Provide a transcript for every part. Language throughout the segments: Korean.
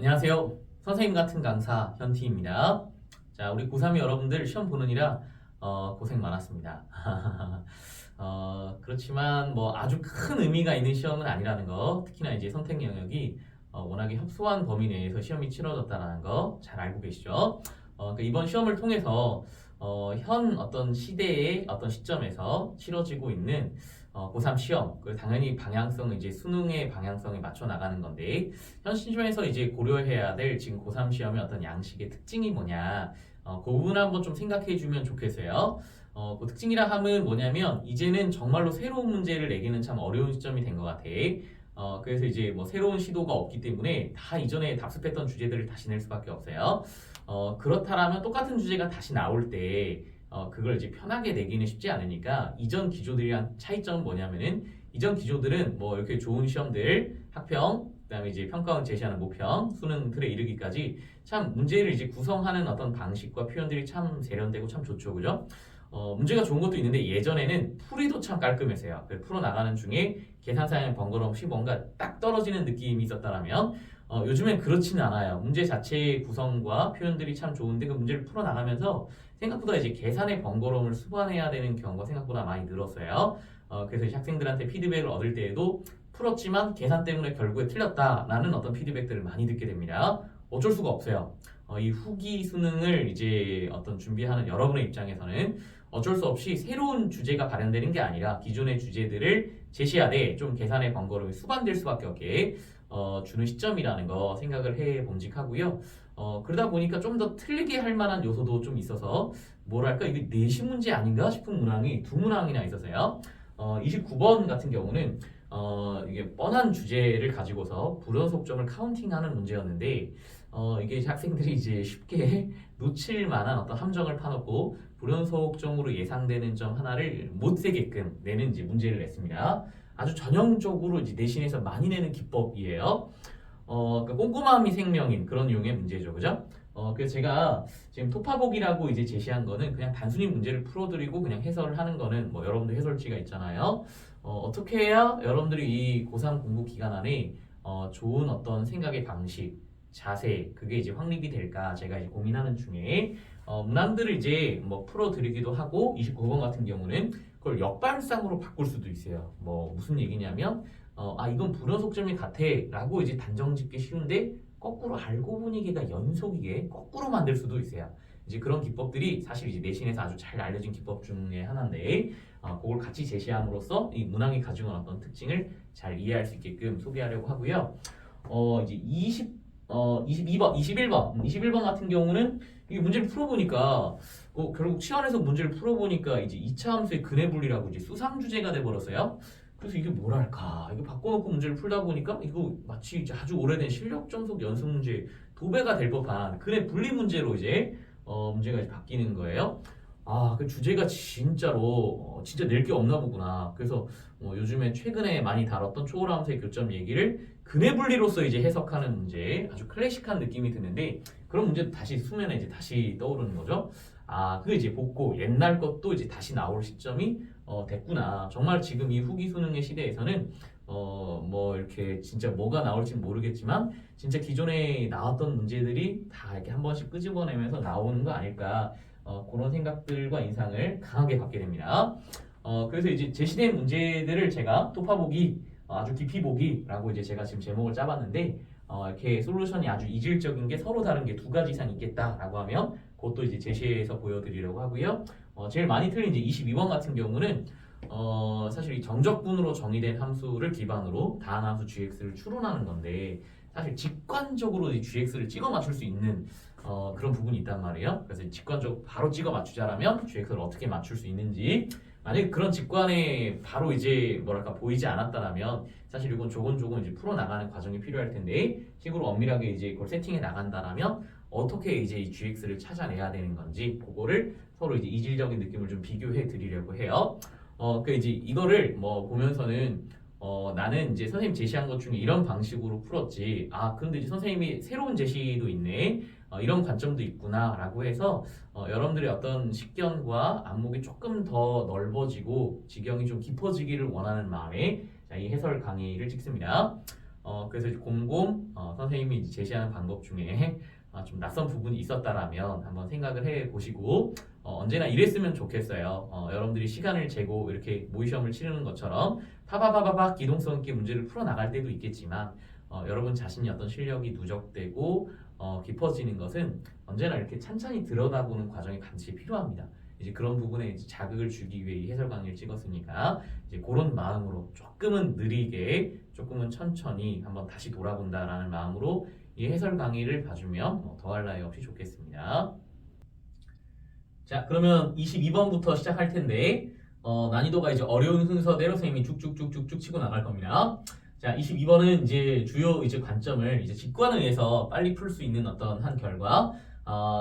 안녕하세요. 선생님 같은 강사 현티입니다. 자, 우리 고3이 여러분들 시험 보느니라 고생 많았습니다. 그렇지만 뭐 아주 큰 의미가 있는 시험은 아니라는 거, 특히나 이제 선택 영역이 워낙에 협소한 범위 내에서 시험이 치러졌다는 거 잘 알고 계시죠? 그러니까 이번 시험을 통해서 현 어떤 시대의 어떤 시점에서 치러지고 있는 고3 시험, 그 당연히 방향성은 이제 수능의 방향성에 맞춰 나가는 건데, 현 시점에서 이제 고려해야 될 지금 고3 시험의 어떤 양식의 특징이 뭐냐, 그 부분 한번 좀 생각해 주면 좋겠어요. 그 특징이라 함은 뭐냐면, 이제는 정말로 새로운 문제를 내기는 참 어려운 시점이 된 것 같아. 그래서 이제 뭐 새로운 시도가 없기 때문에 다 이전에 답습했던 주제들을 다시 낼 수밖에 없어요. 그렇다라면 똑같은 주제가 다시 나올 때, 그걸 이제 편하게 내기는 쉽지 않으니까 이전 기조들이랑 차이점은 뭐냐면은 이전 기조들은 뭐 이렇게 좋은 시험들 학평 그다음에 이제 평가원 제시하는 모평 수능 틀에 이르기까지 참 문제를 이제 구성하는 어떤 방식과 표현들이 참 세련되고 참 좋죠, 그죠? 문제가 좋은 것도 있는데 예전에는 풀이도 참 깔끔했어요. 풀어 나가는 중에 계산상의 번거로움 없이 뭔가 딱 떨어지는 느낌이 있었다라면 요즘엔 그렇지는 않아요. 문제 자체의 구성과 표현들이 참 좋은데 그 문제를 풀어 나가면서 생각보다 이제 계산의 번거로움을 수반해야 되는 경우가 생각보다 많이 늘었어요. 그래서 이제 학생들한테 피드백을 얻을 때에도 풀었지만 계산 때문에 결국에 틀렸다라는 어떤 피드백들을 많이 듣게 됩니다. 어쩔 수가 없어요. 이 후기 수능을 이제 어떤 준비하는 여러분의 입장에서는 어쩔 수 없이 새로운 주제가 발현되는 게 아니라 기존의 주제들을 제시하되 좀 계산의 번거로움이 수반될 수밖에 없게 주는 시점이라는 거 생각을 해 봄직하고요. 그러다 보니까 좀 더 틀리게 할 만한 요소도 좀 있어서 뭐랄까 이게 내시 문제 아닌가 싶은 문항이 두 문항이나 있어서요. 29번 같은 경우는 이게 뻔한 주제를 가지고서 불연속점을 카운팅하는 문제였는데 이게 학생들이 이제 쉽게 놓칠 만한 어떤 함정을 파놓고 불연속점으로 예상되는 점 하나를 못 세게끔 내는 이제 문제를 냈습니다. 아주 전형적으로 이제 내신에서 많이 내는 기법이에요. 그러니까 꼼꼼함이 생명인 그런 유형의 문제죠, 그죠? 그래서 제가 지금 토파복이라고 이제 제시한 거는 그냥 단순히 문제를 풀어드리고 그냥 해설을 하는 거는 뭐 여러분들 해설지가 있잖아요. 어떻게 해야 여러분들이 이 고3 공부 기간 안에 좋은 어떤 생각의 방식, 자세, 그게 이제 확립이 될까 제가 이제 고민하는 중에 문항들을 이제 뭐 풀어드리기도 하고 29번 같은 경우는 그걸 역발상으로 바꿀 수도 있어요. 뭐 무슨 얘기냐면 이건 불연속점이 같아 라고 이제 단정 짓기 쉬운데 거꾸로 알고 보니 걔가 연속이게 거꾸로 만들 수도 있어요. 이제 그런 기법들이 사실 이제 내신에서 아주 잘 알려진 기법 중에 하나인데 그걸 같이 제시함으로써 이 문항이 가지고 있는 어떤 특징을 잘 이해할 수 있게끔 소개하려고 하고요. 이제 21번 같은 경우는 이 문제를 풀어보니까 결국 치환해서 문제를 풀어보니까 이제 2차 함수의 근해 분리라고 이제 수상 주제가 돼버렸어요. 그래서 이게 뭐랄까 이거 바꿔놓고 문제를 풀다 보니까 이거 마치 이제 아주 오래된 실력 점속 연습 문제 도배가 될 법한 근해 분리 문제로 이제 문제가 이제 바뀌는 거예요. 그 주제가 진짜로 진짜 낼 게 없나 보구나. 그래서 요즘에 최근에 많이 다뤘던 초월함수의 교점 얘기를 근해 분리로서 이제 해석하는 문제 아주 클래식한 느낌이 드는데 그런 문제도 다시 수면에 이제 다시 떠오르는 거죠. 그게 이제 복고 옛날 것도 이제 다시 나올 시점이 됐구나. 정말 지금 이 후기 수능의 시대에서는 뭐 이렇게 진짜 뭐가 나올지 모르겠지만 진짜 기존에 나왔던 문제들이 다 이렇게 한 번씩 끄집어내면서 나오는 거 아닐까. 그런 생각들과 인상을 강하게 받게 됩니다. 그래서 이제 제시된 문제들을 제가 토파보기, 아주 깊이 보기라고 이제 제가 지금 제목을 짜봤는데 이렇게 솔루션이 아주 이질적인 게 서로 다른 게 두 가지 이상 있겠다라고 하면 그것도 이제 제시해서 보여드리려고 하고요. 제일 많이 틀린 이제 22번 같은 경우는 사실 이 정적분으로 정의된 함수를 기반으로 다한 함수 gx를 추론하는 건데 사실 직관적으로 이 gx를 찍어 맞출 수 있는 그런 부분이 있단 말이에요. 그래서 직관적으로 바로 찍어 맞추자라면 gx를 어떻게 맞출 수 있는지 만약에 그런 직관에 바로 이제 뭐랄까 보이지 않았다라면 사실 이건 조곤조곤 이제 풀어 나가는 과정이 필요할 텐데 식으로 엄밀하게 이제 그걸 세팅해 나간다라면 어떻게 이제 이 gx를 찾아내야 되는 건지 그거를 서로 이제 이질적인 느낌을 좀 비교해 드리려고 해요. 그 이제 이거를 뭐 보면서는 나는 이제 선생님 제시한 것 중에 이런 방식으로 풀었지. 그런데 이제 선생님이 새로운 제시도 있네. 이런 관점도 있구나라고 해서 여러분들의 어떤 식견과 안목이 조금 더 넓어지고 지경이 좀 깊어지기를 원하는 마음에 이 해설 강의를 찍습니다. 그래서 이제 곰곰 선생님이 이제 제시하는 방법 중에 좀 낯선 부분이 있었다라면 한번 생각을 해 보시고 언제나 이랬으면 좋겠어요. 여러분들이 시간을 재고 이렇게 모의 시험을 치르는 것처럼 파바바바박 기동성 있게 문제를 풀어 나갈 때도 있겠지만 여러분 자신이 어떤 실력이 누적되고 깊어지는 것은 언제나 이렇게 찬찬히 들여다보는 과정이 반드시 필요합니다. 이제 그런 부분에 이제 자극을 주기 위해 이 해설 강의를 찍었으니까 이제 그런 마음으로 조금은 느리게 조금은 천천히 한번 다시 돌아본다라는 마음으로 이 해설 강의를 봐주면 더할 나위 없이 좋겠습니다. 자, 그러면 22번부터 시작할 텐데 난이도가 이제 어려운 순서대로 선생님이 쭉쭉쭉쭉쭉 치고 나갈 겁니다. 자, 22번은 이제 주요 이제 관점을 이제 직관에 의해서 빨리 풀 수 있는 어떤 한 결과,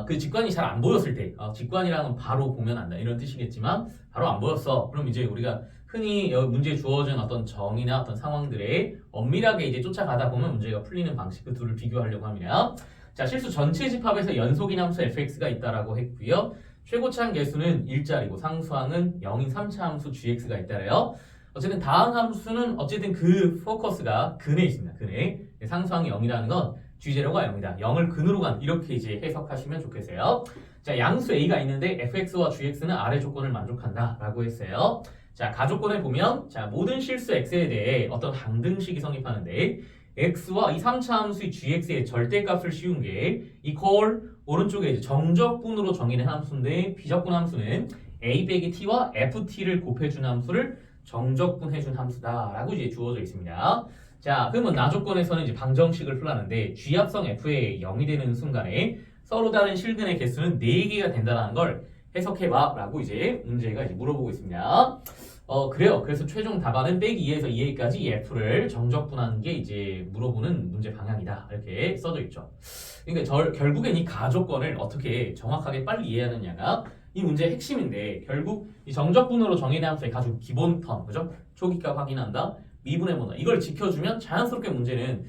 그 직관이 잘 안 보였을 때, 직관이랑은 바로 보면 안다 이런 뜻이겠지만 바로 안 보였어. 그럼 이제 우리가 흔히 문제에 주어진 어떤 정의나 어떤 상황들에 엄밀하게 이제 쫓아가다 보면 문제가 풀리는 방식, 그 둘을 비교하려고 합니다. 자, 실수 전체 집합에서 연속인 함수 fx가 있다라고 했고요. 최고차항 개수는 1짜리고 상수항은 0인 3차 함수 gx가 있다래요. 어쨌든 다항 함수는 어쨌든 그 포커스가 근에 있습니다. 근에 상수항이 0이라는 건 G제로가 0이다. 0을 근으로 간 이렇게 이제 해석하시면 좋겠어요. 자, 양수 A가 있는데 fx와 gx는 아래 조건을 만족한다 라고 했어요. 자, 가조건에 보면 자, 모든 실수 x에 대해 어떤 항등식이 성립하는데 x와 이 3차 함수의 gx의 절대값을 씌운 게 이퀄 오른쪽에 이제 정적분으로 정의된 함수인데 비적분 함수는 a 빼기 t와 ft를 곱해준 함수를 정적분해준 함수다라고 이제 주어져 있습니다. 자, 그러면 나조건에서는 이제 방정식을 풀라는데 G합성 F에 0이 되는 순간에 서로 다른 실근의 개수는 4개가 된다는 걸 해석해봐 라고 이제 문제가 이제 물어보고 있습니다. 그래요. 그래서 최종 답안은 빼기 2에서 2a까지 이 F를 정적분하는 게 이제 물어보는 문제 방향이다. 이렇게 써져 있죠. 그러니까 결국엔 이 가조건을 어떻게 정확하게 빨리 이해하느냐가 이 문제의 핵심인데 결국 이 정적분으로 정의된 함수의 가장 기본 텀, 그죠? 초기값 확인한다. 미분의 문화 이걸 지켜주면 자연스럽게 문제는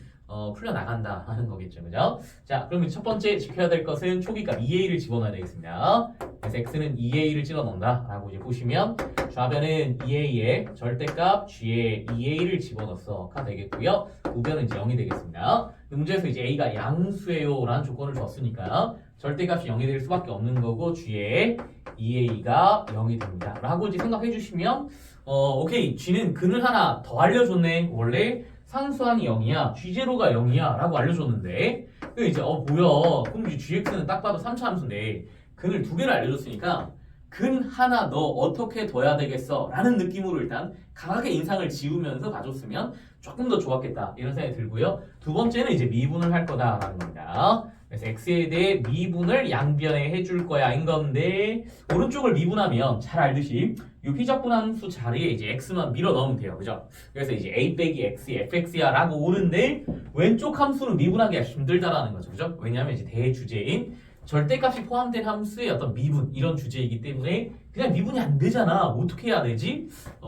풀려나간다 하는 거겠죠, 그죠? 자, 그러면 첫 번째 지켜야 될 것은 초기값 2a를 집어넣어야 되겠습니다. 그래서 x는 2a를 찍어 넣는다 라고 이제 보시면 좌변은 2a의 절대값 g에 2a를 집어넣어가 되겠고요. 우변은 이제 0이 되겠습니다. 문제에서 이제 a가 양수예요 라는 조건을 줬으니까 절대값이 0이 될 수밖에 없는 거고 g에 2a가 0이 됩니다 라고 이제 생각해 주시면 오케이, G는 근을 하나 더 알려줬네. 원래 상수항이 0이야, G제로가 0이야 라고 알려줬는데 이제 뭐야, 그럼 이제 GX는 딱 봐도 3차 함수인데 근을 2개를 알려줬으니까 근 하나 너 어떻게 둬야 되겠어? 라는 느낌으로 일단 강하게 인상을 지우면서 가줬으면 조금 더 좋았겠다 이런 생각이 들고요. 두 번째는 이제 미분을 할 거다라는 겁니다. 그래서 x에 대해 미분을 양변에 해줄 거야 인 건데 오른쪽을 미분하면 잘 알듯이 이 피적분 함수 자리에 이제 x만 밀어 넣으면 돼요, 그죠? 그래서 이제 a 빼기 x이 fx야 라고 오는데 왼쪽 함수는 미분하기가 힘들다라는 거죠, 그죠? 왜냐하면 이제 대주제인 절대값이 포함된 함수의 어떤 미분 이런 주제이기 때문에 그냥 미분이 안 되잖아. 어떻게 해야 되지?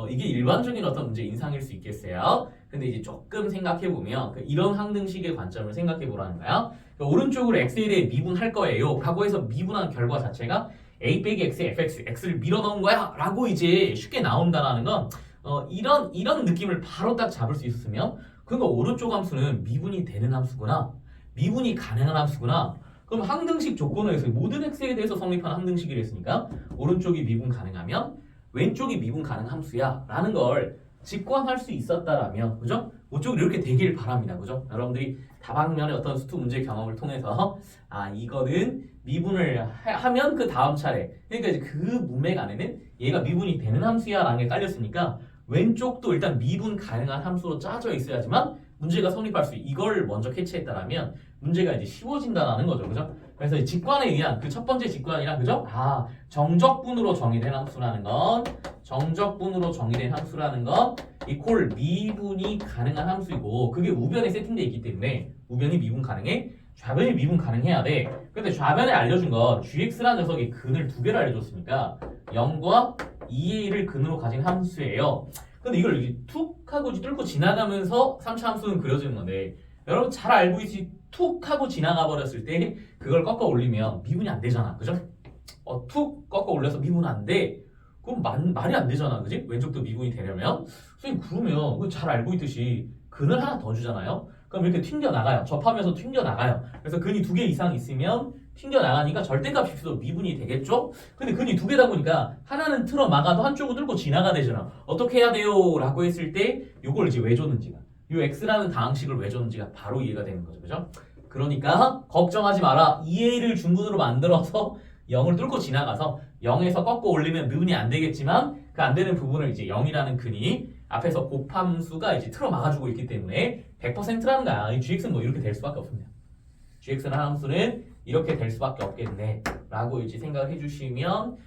이게 일반적인 어떤 문제 인상일 수 있겠어요. 근데 이제 조금 생각해 보면 이런 항등식의 관점을 생각해 보라는 거야. 오른쪽으로 x에 대해 미분할 거예요. 라고 해서 미분한 결과 자체가 a 빼기 x에 x를 밀어 넣은 거야. 라고 이제 쉽게 나온다라는 건 이런 느낌을 바로 딱 잡을 수 있었으면 그러니까 오른쪽 함수는 미분이 되는 함수구나. 미분이 가능한 함수구나. 그럼 항등식 조건에서 모든 x에 대해서 성립한 항등식이라 했으니까 오른쪽이 미분 가능하면 왼쪽이 미분 가능 함수야 라는 걸 직관할 수 있었다라면, 그죠? 이쪽으로 이렇게 되길 바랍니다, 그죠? 여러분들이 다방면의 어떤 수투 문제 경험을 통해서 이거는 미분을 하면 그 다음 차례, 그러니까 이제 그 문맥 안에는 얘가 미분이 되는 함수야 라는 게 깔렸으니까 왼쪽도 일단 미분 가능한 함수로 짜져 있어야지만 문제가 성립할 수 이걸 먼저 캐치했다라면 문제가 이제 쉬워진다는 거죠, 그죠? 그래서 직관에 의한 그 첫 번째 직관이랑, 그죠? 정적분으로 정의된 함수라는 건 이퀄 미분이 가능한 함수이고 그게 우변에 세팅되어 있기 때문에 우변이 미분 가능해, 좌변이 미분 가능해야 돼. 근데 좌변에 알려준 건 gx라는 녀석이 근을 2개를 알려줬으니까 0과 2a를 근으로 가진 함수예요. 근데 이걸 이제 툭 하고 뚫고 지나가면서 3차 함수는 그려지는 건데 여러분 잘 알고 있지, 툭 하고 지나가 버렸을 때 그걸 꺾어 올리면 미분이 안 되잖아, 그죠? 툭 꺾어 올려서 미분 안 돼. 그럼 말이 안 되잖아, 그지? 왼쪽도 미분이 되려면. 선생님, 그러면 잘 알고 있듯이 근을 하나 더 주잖아요. 그럼 이렇게 튕겨 나가요. 접하면서 튕겨 나가요. 그래서 근이 2개 이상 있으면 튕겨 나가니까 절대값 집수도 미분이 되겠죠? 근데 근이 2개다 보니까 하나는 틀어 막아도 한쪽은 뚫고 지나가 되잖아. 어떻게 해야 돼요? 라고 했을 때 이걸 이제 왜 줬는지가 이 x라는 다항식을 왜 줬는지가 바로 이해가 되는 거죠. 그죠? 그러니까 걱정하지 마라. 2a를 중근으로 만들어서 0을 뚫고 지나가서 0에서 꺾고 올리면 미분이 안 되겠지만 그 안 되는 부분을 이제 0이라는 근이 앞에서 곱함수가 이제 틀어 막아주고 있기 때문에 100%라는 거야. 이 gx는 뭐 이렇게 될 수밖에 없습니다. gx라는 함수는 이렇게 될 수밖에 없겠네 라고 이제 생각을 해주시면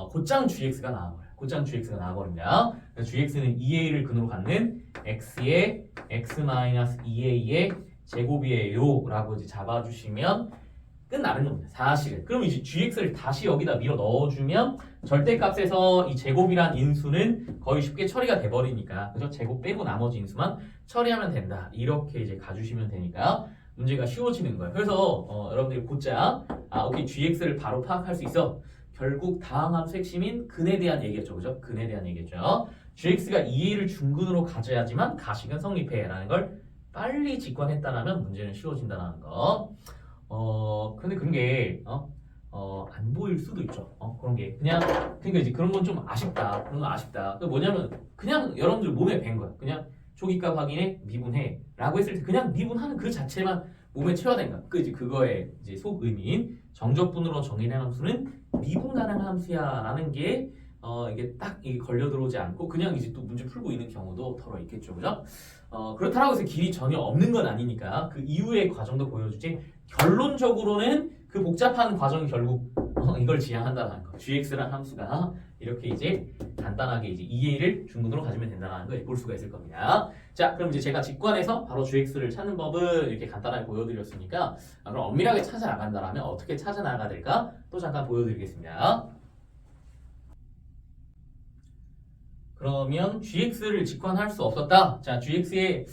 곧장 gx가 나와버려요. 곧장 gx가 나와버립니다. 그래서 gx는 2a를 근으로 갖는 x의 x-2a의 제곱이에요 라고 이제 잡아주시면 끝나는 겁니다. 사실은. 그럼 이제 gx를 다시 여기다 밀어 넣어주면 절대값에서 이 제곱이란 인수는 거의 쉽게 처리가 돼버리니까 그죠? 제곱 빼고 나머지 인수만 처리하면 된다. 이렇게 이제 가주시면 되니까 문제가 쉬워지는 거예요. 그래서 여러분들이 곧장 오케이 gx를 바로 파악할 수 있어. 결국 다항함수 핵심인 근에 대한 얘기였죠. 그죠? 근에 대한 얘기였죠. gx가 2a를 중근으로 가져야지만 가식은 성립해 라는 걸 빨리 직관했다라면 문제는 쉬워진다는 거. 근데 그런 게 안 보일 수도 있죠. 그런 게 그러니까 이제 그런 건 좀 아쉽다. 그런 건 아쉽다. 그 뭐냐면 그냥 여러분들 몸에 밴 거야. 그냥 조기값 확인해 미분해 라고 했을 때 그냥 미분하는 그 자체만 몸에 채워된다. 이제 그거의 이제 속의미인 정적분으로 정의된 함수는 미분하는 함수야라는 게 이게 딱 이게 걸려 들어오지 않고 그냥 이제 또 문제 풀고 있는 경우도 덜어 있겠죠, 그죠? 그렇다고 해서 길이 전혀 없는 건 아니니까 그 이후의 과정도 보여주지. 결론적으로는 그 복잡한 과정이 결국 이걸 지향한다는 거. gx라는 함수가 이렇게 이제 간단하게 이제 2a를 중근으로 가지면 된다는 걸 볼 수가 있을 겁니다. 자, 그럼 이제 제가 직관해서 바로 gx를 찾는 법을 이렇게 간단하게 보여드렸으니까 그럼 엄밀하게 찾아 나간다라면 어떻게 찾아 나가야 될까? 또 잠깐 보여드리겠습니다. 그러면 gx를 직관할 수 없었다. 자, gx의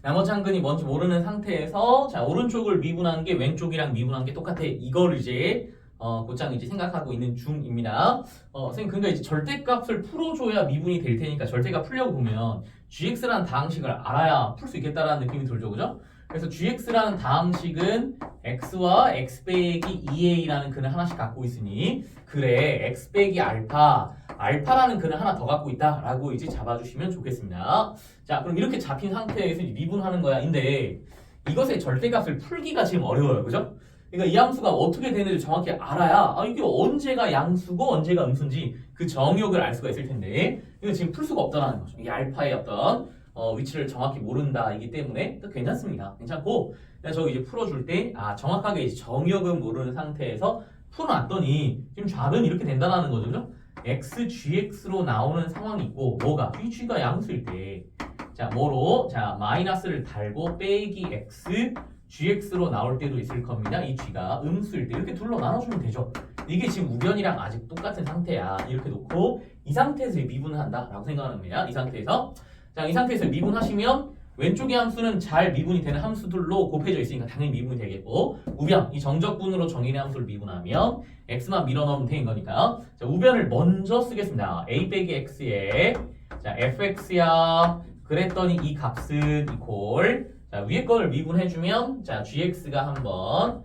나머지 한 근이 뭔지 모르는 상태에서 자, 오른쪽을 미분한 게 왼쪽이랑 미분한 게 똑같아. 이걸 이제 곧장 이제 생각하고 있는 중입니다. 선생님, 그러니까 이제 절대값을 풀어줘야 미분이 될 테니까 절대값 풀려고 보면 gx라는 다항식을 알아야 풀 수 있겠다라는 느낌이 들죠, 그죠? 그래서 gx라는 다항식은 x와 x 빼기 2a라는 근을 하나씩 갖고 있으니 그래 x 빼기 알파라는 근을 하나 더 갖고 있다라고 이제 잡아주시면 좋겠습니다. 자, 그럼 이렇게 잡힌 상태에서 이제 미분하는 거야. 인데 이것의 절대값을 풀기가 지금 어려워요, 그죠? 그러니까 이 함수가 어떻게 되는지 정확히 알아야 이게 언제가 양수고 언제가 음수인지 그 정역을 알 수가 있을 텐데 이거 지금 풀 수가 없다는 거죠. 이게 알파의 어떤 위치를 정확히 모른다이기 때문에 또 괜찮습니다. 괜찮고 그냥 저기 이제 풀어줄 때 정확하게 이제 정역은 모르는 상태에서 풀어놨더니 지금 좌변이 이렇게 된다는 거죠, 그죠? x, gx로 나오는 상황이 있고 뭐가? 이 g가 양수일 때 자, 뭐로? 자, 마이너스를 달고 빼기 x, gx로 나올 때도 있을 겁니다. 이 g가 음수일 때 이렇게 둘로 나눠주면 되죠. 이게 지금 우변이랑 아직 똑같은 상태야. 이렇게 놓고 이 상태에서 미분을 한다라고 생각하는 겁니다. 이 상태에서 자, 이 상태에서 미분하시면 왼쪽의 함수는 잘 미분이 되는 함수들로 곱해져 있으니까 당연히 미분이 되겠고 우변, 이 정적분으로 정의된 함수를 미분하면 x만 밀어넣으면 되는 거니까 자, 우변을 먼저 쓰겠습니다. a 빼기 x에 자, fx야 그랬더니 이 값은 이퀄 자, 위에 거를 미분해주면 자, gx가 한번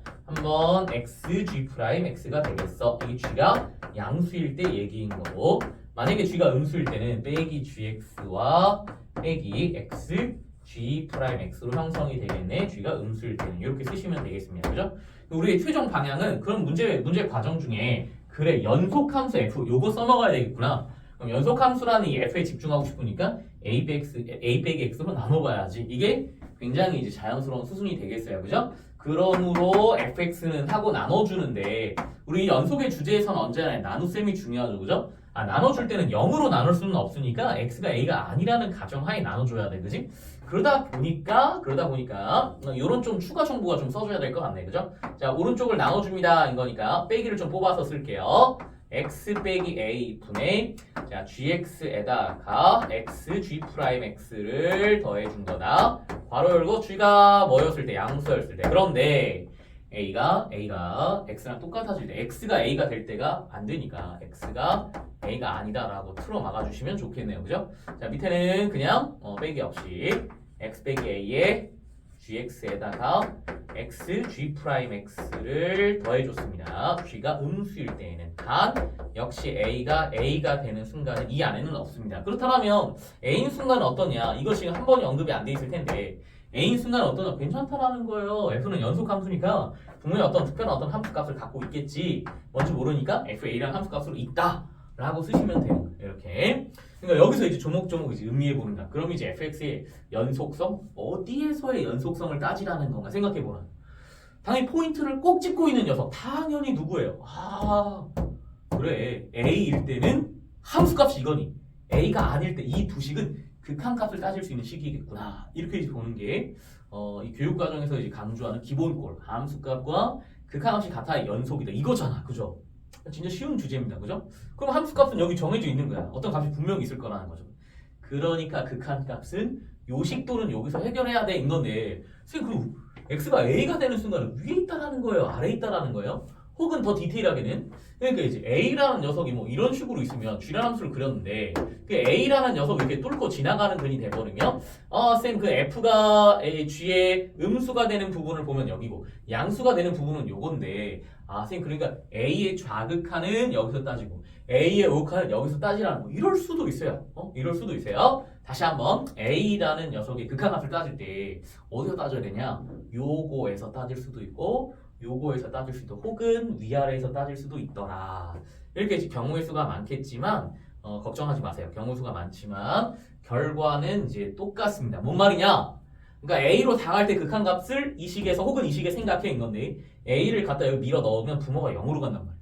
x, g 프라임 x가 되겠어. 이 g가 양수일 때 얘기인 거고 만약에 g가 음수일 때는 빼기 gx와 빼기 x, g 프라임 x로 형성이 되겠네. g가 음수일 때는 이렇게 쓰시면 되겠습니다. 그죠? 우리의 최종 방향은 그런 문제 과정 중에 그래 연속함수 f 요거 써먹어야 되겠구나. 그럼 연속함수라는 이 f에 집중하고 싶으니까 a 빼기 x로 나눠봐야지. 이게 굉장히 이제 자연스러운 수순이 되겠어요. 그죠? 그러므로 fx는 하고 나눠주는데 우리 연속의 주제에서는 언제나 나눗셈이 중요하죠. 그죠? 나눠줄 때는 0으로 나눌 수는 없으니까 x가 a가 아니라는 가정하에 나눠줘야 돼. 그지? 그러다 보니까 이런 좀 추가 정보가 좀 써줘야 될 것 같네. 그죠? 자, 오른쪽을 나눠줍니다. 이거니까 빼기를 좀 뽑아서 쓸게요. x 빼기 a 분의 자 gx에다가 x g 프라임 x를 더해준 거다. 괄호 열고 g가 뭐였을 때 양수였을 때. 그런데 a가 x랑 똑같아질 때 x가 a가 될 때가 안 되니까 x가 a가 아니다라고 틀어 막아주시면 좋겠네요. 그죠? 자, 밑에는 그냥 빼기 없이 x 빼기 a에 gx에다가 x, g 프라임 x를 더해줬습니다. g가 음수일 때에는 단 역시 a가 되는 순간은 이 안에는 없습니다. 그렇다면 a인 순간은 어떠냐? 이거 지금 한 번이 언급이 안 돼 있을 텐데 a인 순간은 어떠냐? 괜찮다라는 거예요. f는 연속 함수니까 분명히 어떤 특별한 어떤 함수 값을 갖고 있겠지. 뭔지 모르니까 fa라는 함수 값으로 있다 라고 쓰시면 돼요. 이렇게. 그러니까 여기서 이제 조목조목 이제 의미해 보는다. 그럼 이제 fx의 연속성 어디에서의 연속성을 따지라는 건가 생각해 보라. 당연히 포인트를 꼭 찍고 있는 녀석 당연히 누구예요? 아 그래 a일 때는 함수값이 이거니 a가 아닐 때 이 두 식은 극한값을 따질 수 있는 식이겠구나. 이렇게 이제 보는 게 이 교육 과정에서 이제 강조하는 기본꼴 함수값과 극한값이 같아야 연속이다 이거잖아, 그죠? 진짜 쉬운 주제입니다, 그죠? 그럼 함수값은 여기 정해져 있는 거야. 어떤 값이 분명히 있을 거라는 거죠. 그러니까 극한값은 요식 또는 여기서 해결해야 돼 이건데, 선생님 그 x가 a가 되는 순간은 위에 있다라는 거예요, 아래에 있다라는 거예요? 혹은 더 디테일하게는 그러니까 이제 a라는 녀석이 뭐 이런 식으로 있으면 g라는 함수를 그렸는데 그 a라는 녀석이 이렇게 뚫고 지나가는 근이 돼버리면 쌤 그 f가 g의 음수가 되는 부분을 보면 여기고 양수가 되는 부분은 요건데 쌤 그러니까 a의 좌극하는 여기서 따지고 a의 우극하는 여기서 따지라는 거 이럴 수도 있어요. 이럴 수도 있어요. 다시 한번 a라는 녀석의 극한값을 따질 때 어디서 따져야 되냐? 요거에서 따질 수도 있고 요거에서 따질 수도 혹은 위아래에서 따질 수도 있더라. 이렇게 경우의 수가 많겠지만 걱정하지 마세요. 경우 수가 많지만 결과는 이제 똑같습니다. 뭔 말이냐? 그러니까 a로 당할 때 극한값을 이 식에서 혹은 이 식에 생각해 인 건데 a를 갖다 여기 밀어 넣으면 부모가 0으로 간단 말이에요.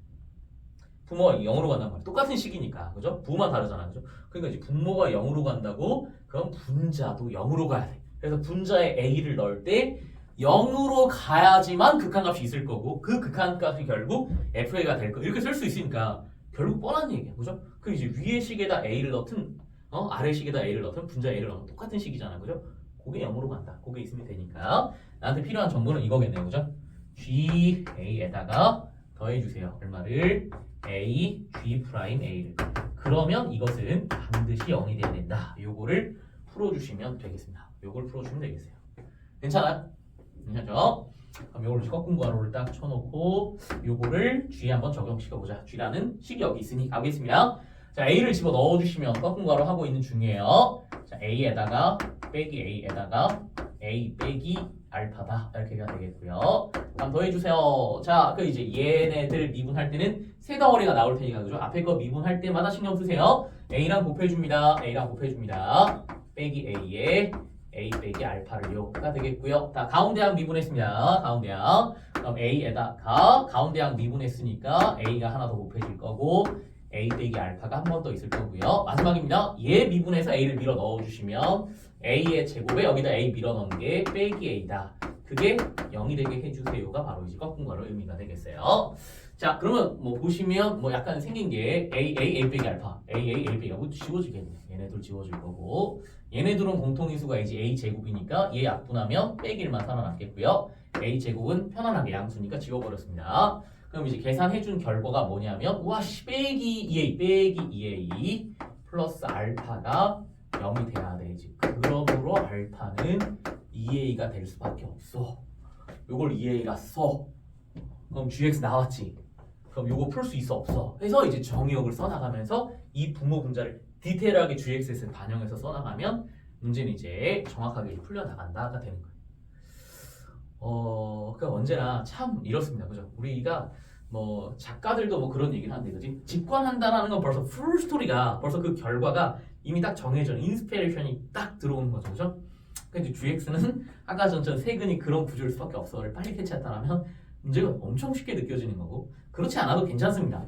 부모가 0으로 간단 말이에요. 똑같은 식이니까. 그죠? 부호만 다르잖아요. 그죠? 그러니까 이제 분모가 0으로 간다고 그럼 분자도 0으로 가야 돼. 그래서 분자에 a를 넣을 때 0으로 가야지만 극한값이 있을 거고 그 극한값이 결국 fa가 될 거. 이렇게 쓸 수 있으니까 결국 뻔한 얘기야. 그죠? 그 이제 위의 식에다 a를 넣든 아래 식에다 a를 넣든 분자 a를 넣으면 똑같은 식이잖아. 그죠? 그게 0으로 간다. 그게 있으면 되니까 나한테 필요한 정보는 이거겠네요. 그죠? ga에다가 더해주세요. 얼마를? a, g 프라임 a를. 그러면 이것은 반드시 0이 돼야 된다. 요거를 풀어주시면 되겠습니다. 요걸 풀어주시면 되겠어요. 괜찮아요? 괜찮죠? 그럼 요걸 꺾은 괄호를 딱 쳐놓고 요거를 g에 한번 적용시켜보자. g라는 식이 여기 있으니 가겠습니다. 자, a를 집어 넣어주시면 꺾은 괄호 하고 있는 중이에요. 자, a에다가 빼기 a에다가 a 빼기 알파다 이렇게가 되겠고요. 다음 더해주세요. 자, 그 이제 얘네들 미분할 때는 세 덩어리가 나올 테니까 그죠? 앞에 거 미분할 때마다 신경 쓰세요. a랑 곱해줍니다. a랑 곱해줍니다. 빼기 a에 a 빼기 알파를요가 되겠고요. 다 가운데항 미분했습니다. 가운데항. 그럼 a에다가 가운데항 미분했으니까 a가 하나 더 곱해질 거고 a 빼기 알파가 한 번 더 있을 거고요. 마지막입니다. 얘 미분해서 a를 밀어 넣어주시면 a의 제곱에 여기다 a 밀어 넣은 게 빼기 a다. 그게 0이 되게 해주세요가 바로 이제 꺾은 거로 의미가 되겠어요. 자, 그러면 뭐 보시면 뭐 약간 생긴 게 a 빼기 알파, a 빼기 알파 지워지겠네. 얘네들 지워질 거고 얘네들은 공통인수가 이제 a 제곱이니까 얘 약분하면 빼기 1만 살아남겠고요. a 제곱은 편안하게 양수니까 지워버렸습니다. 그럼 이제 계산해준 결과가 뭐냐면 우와 빼기 2a 빼기 2a 플러스 알파가 0이 돼야 되지. 그러므로 알파는 2a가 될 수밖에 없어. 요걸 2a라 써. 그럼 gx 나왔지. 그럼 요거 풀 수 있어 없어. 해서 이제 정의역을 써나가면서 이 분모 분자를 디테일하게 gx에 반영해서 써나가면 문제는 이제 정확하게 풀려나간다가 되는 거예요. 그러니까 언제나 참 이렇습니다. 그죠? 우리가 뭐 작가들도 뭐 그런 얘기를 하는데 그지? 직관한다라는 건 벌써 풀 스토리가 벌써 그 결과가 이미 딱 정해져 인스피레이션이 딱 들어오는 거죠. 그죠? 그러니까 이제 gx는 아까 전처럼 세근이 그런 구조일 수밖에 없어를 빨리 캐치했다라면 문제가 엄청 쉽게 느껴지는 거고 그렇지 않아도 괜찮습니다.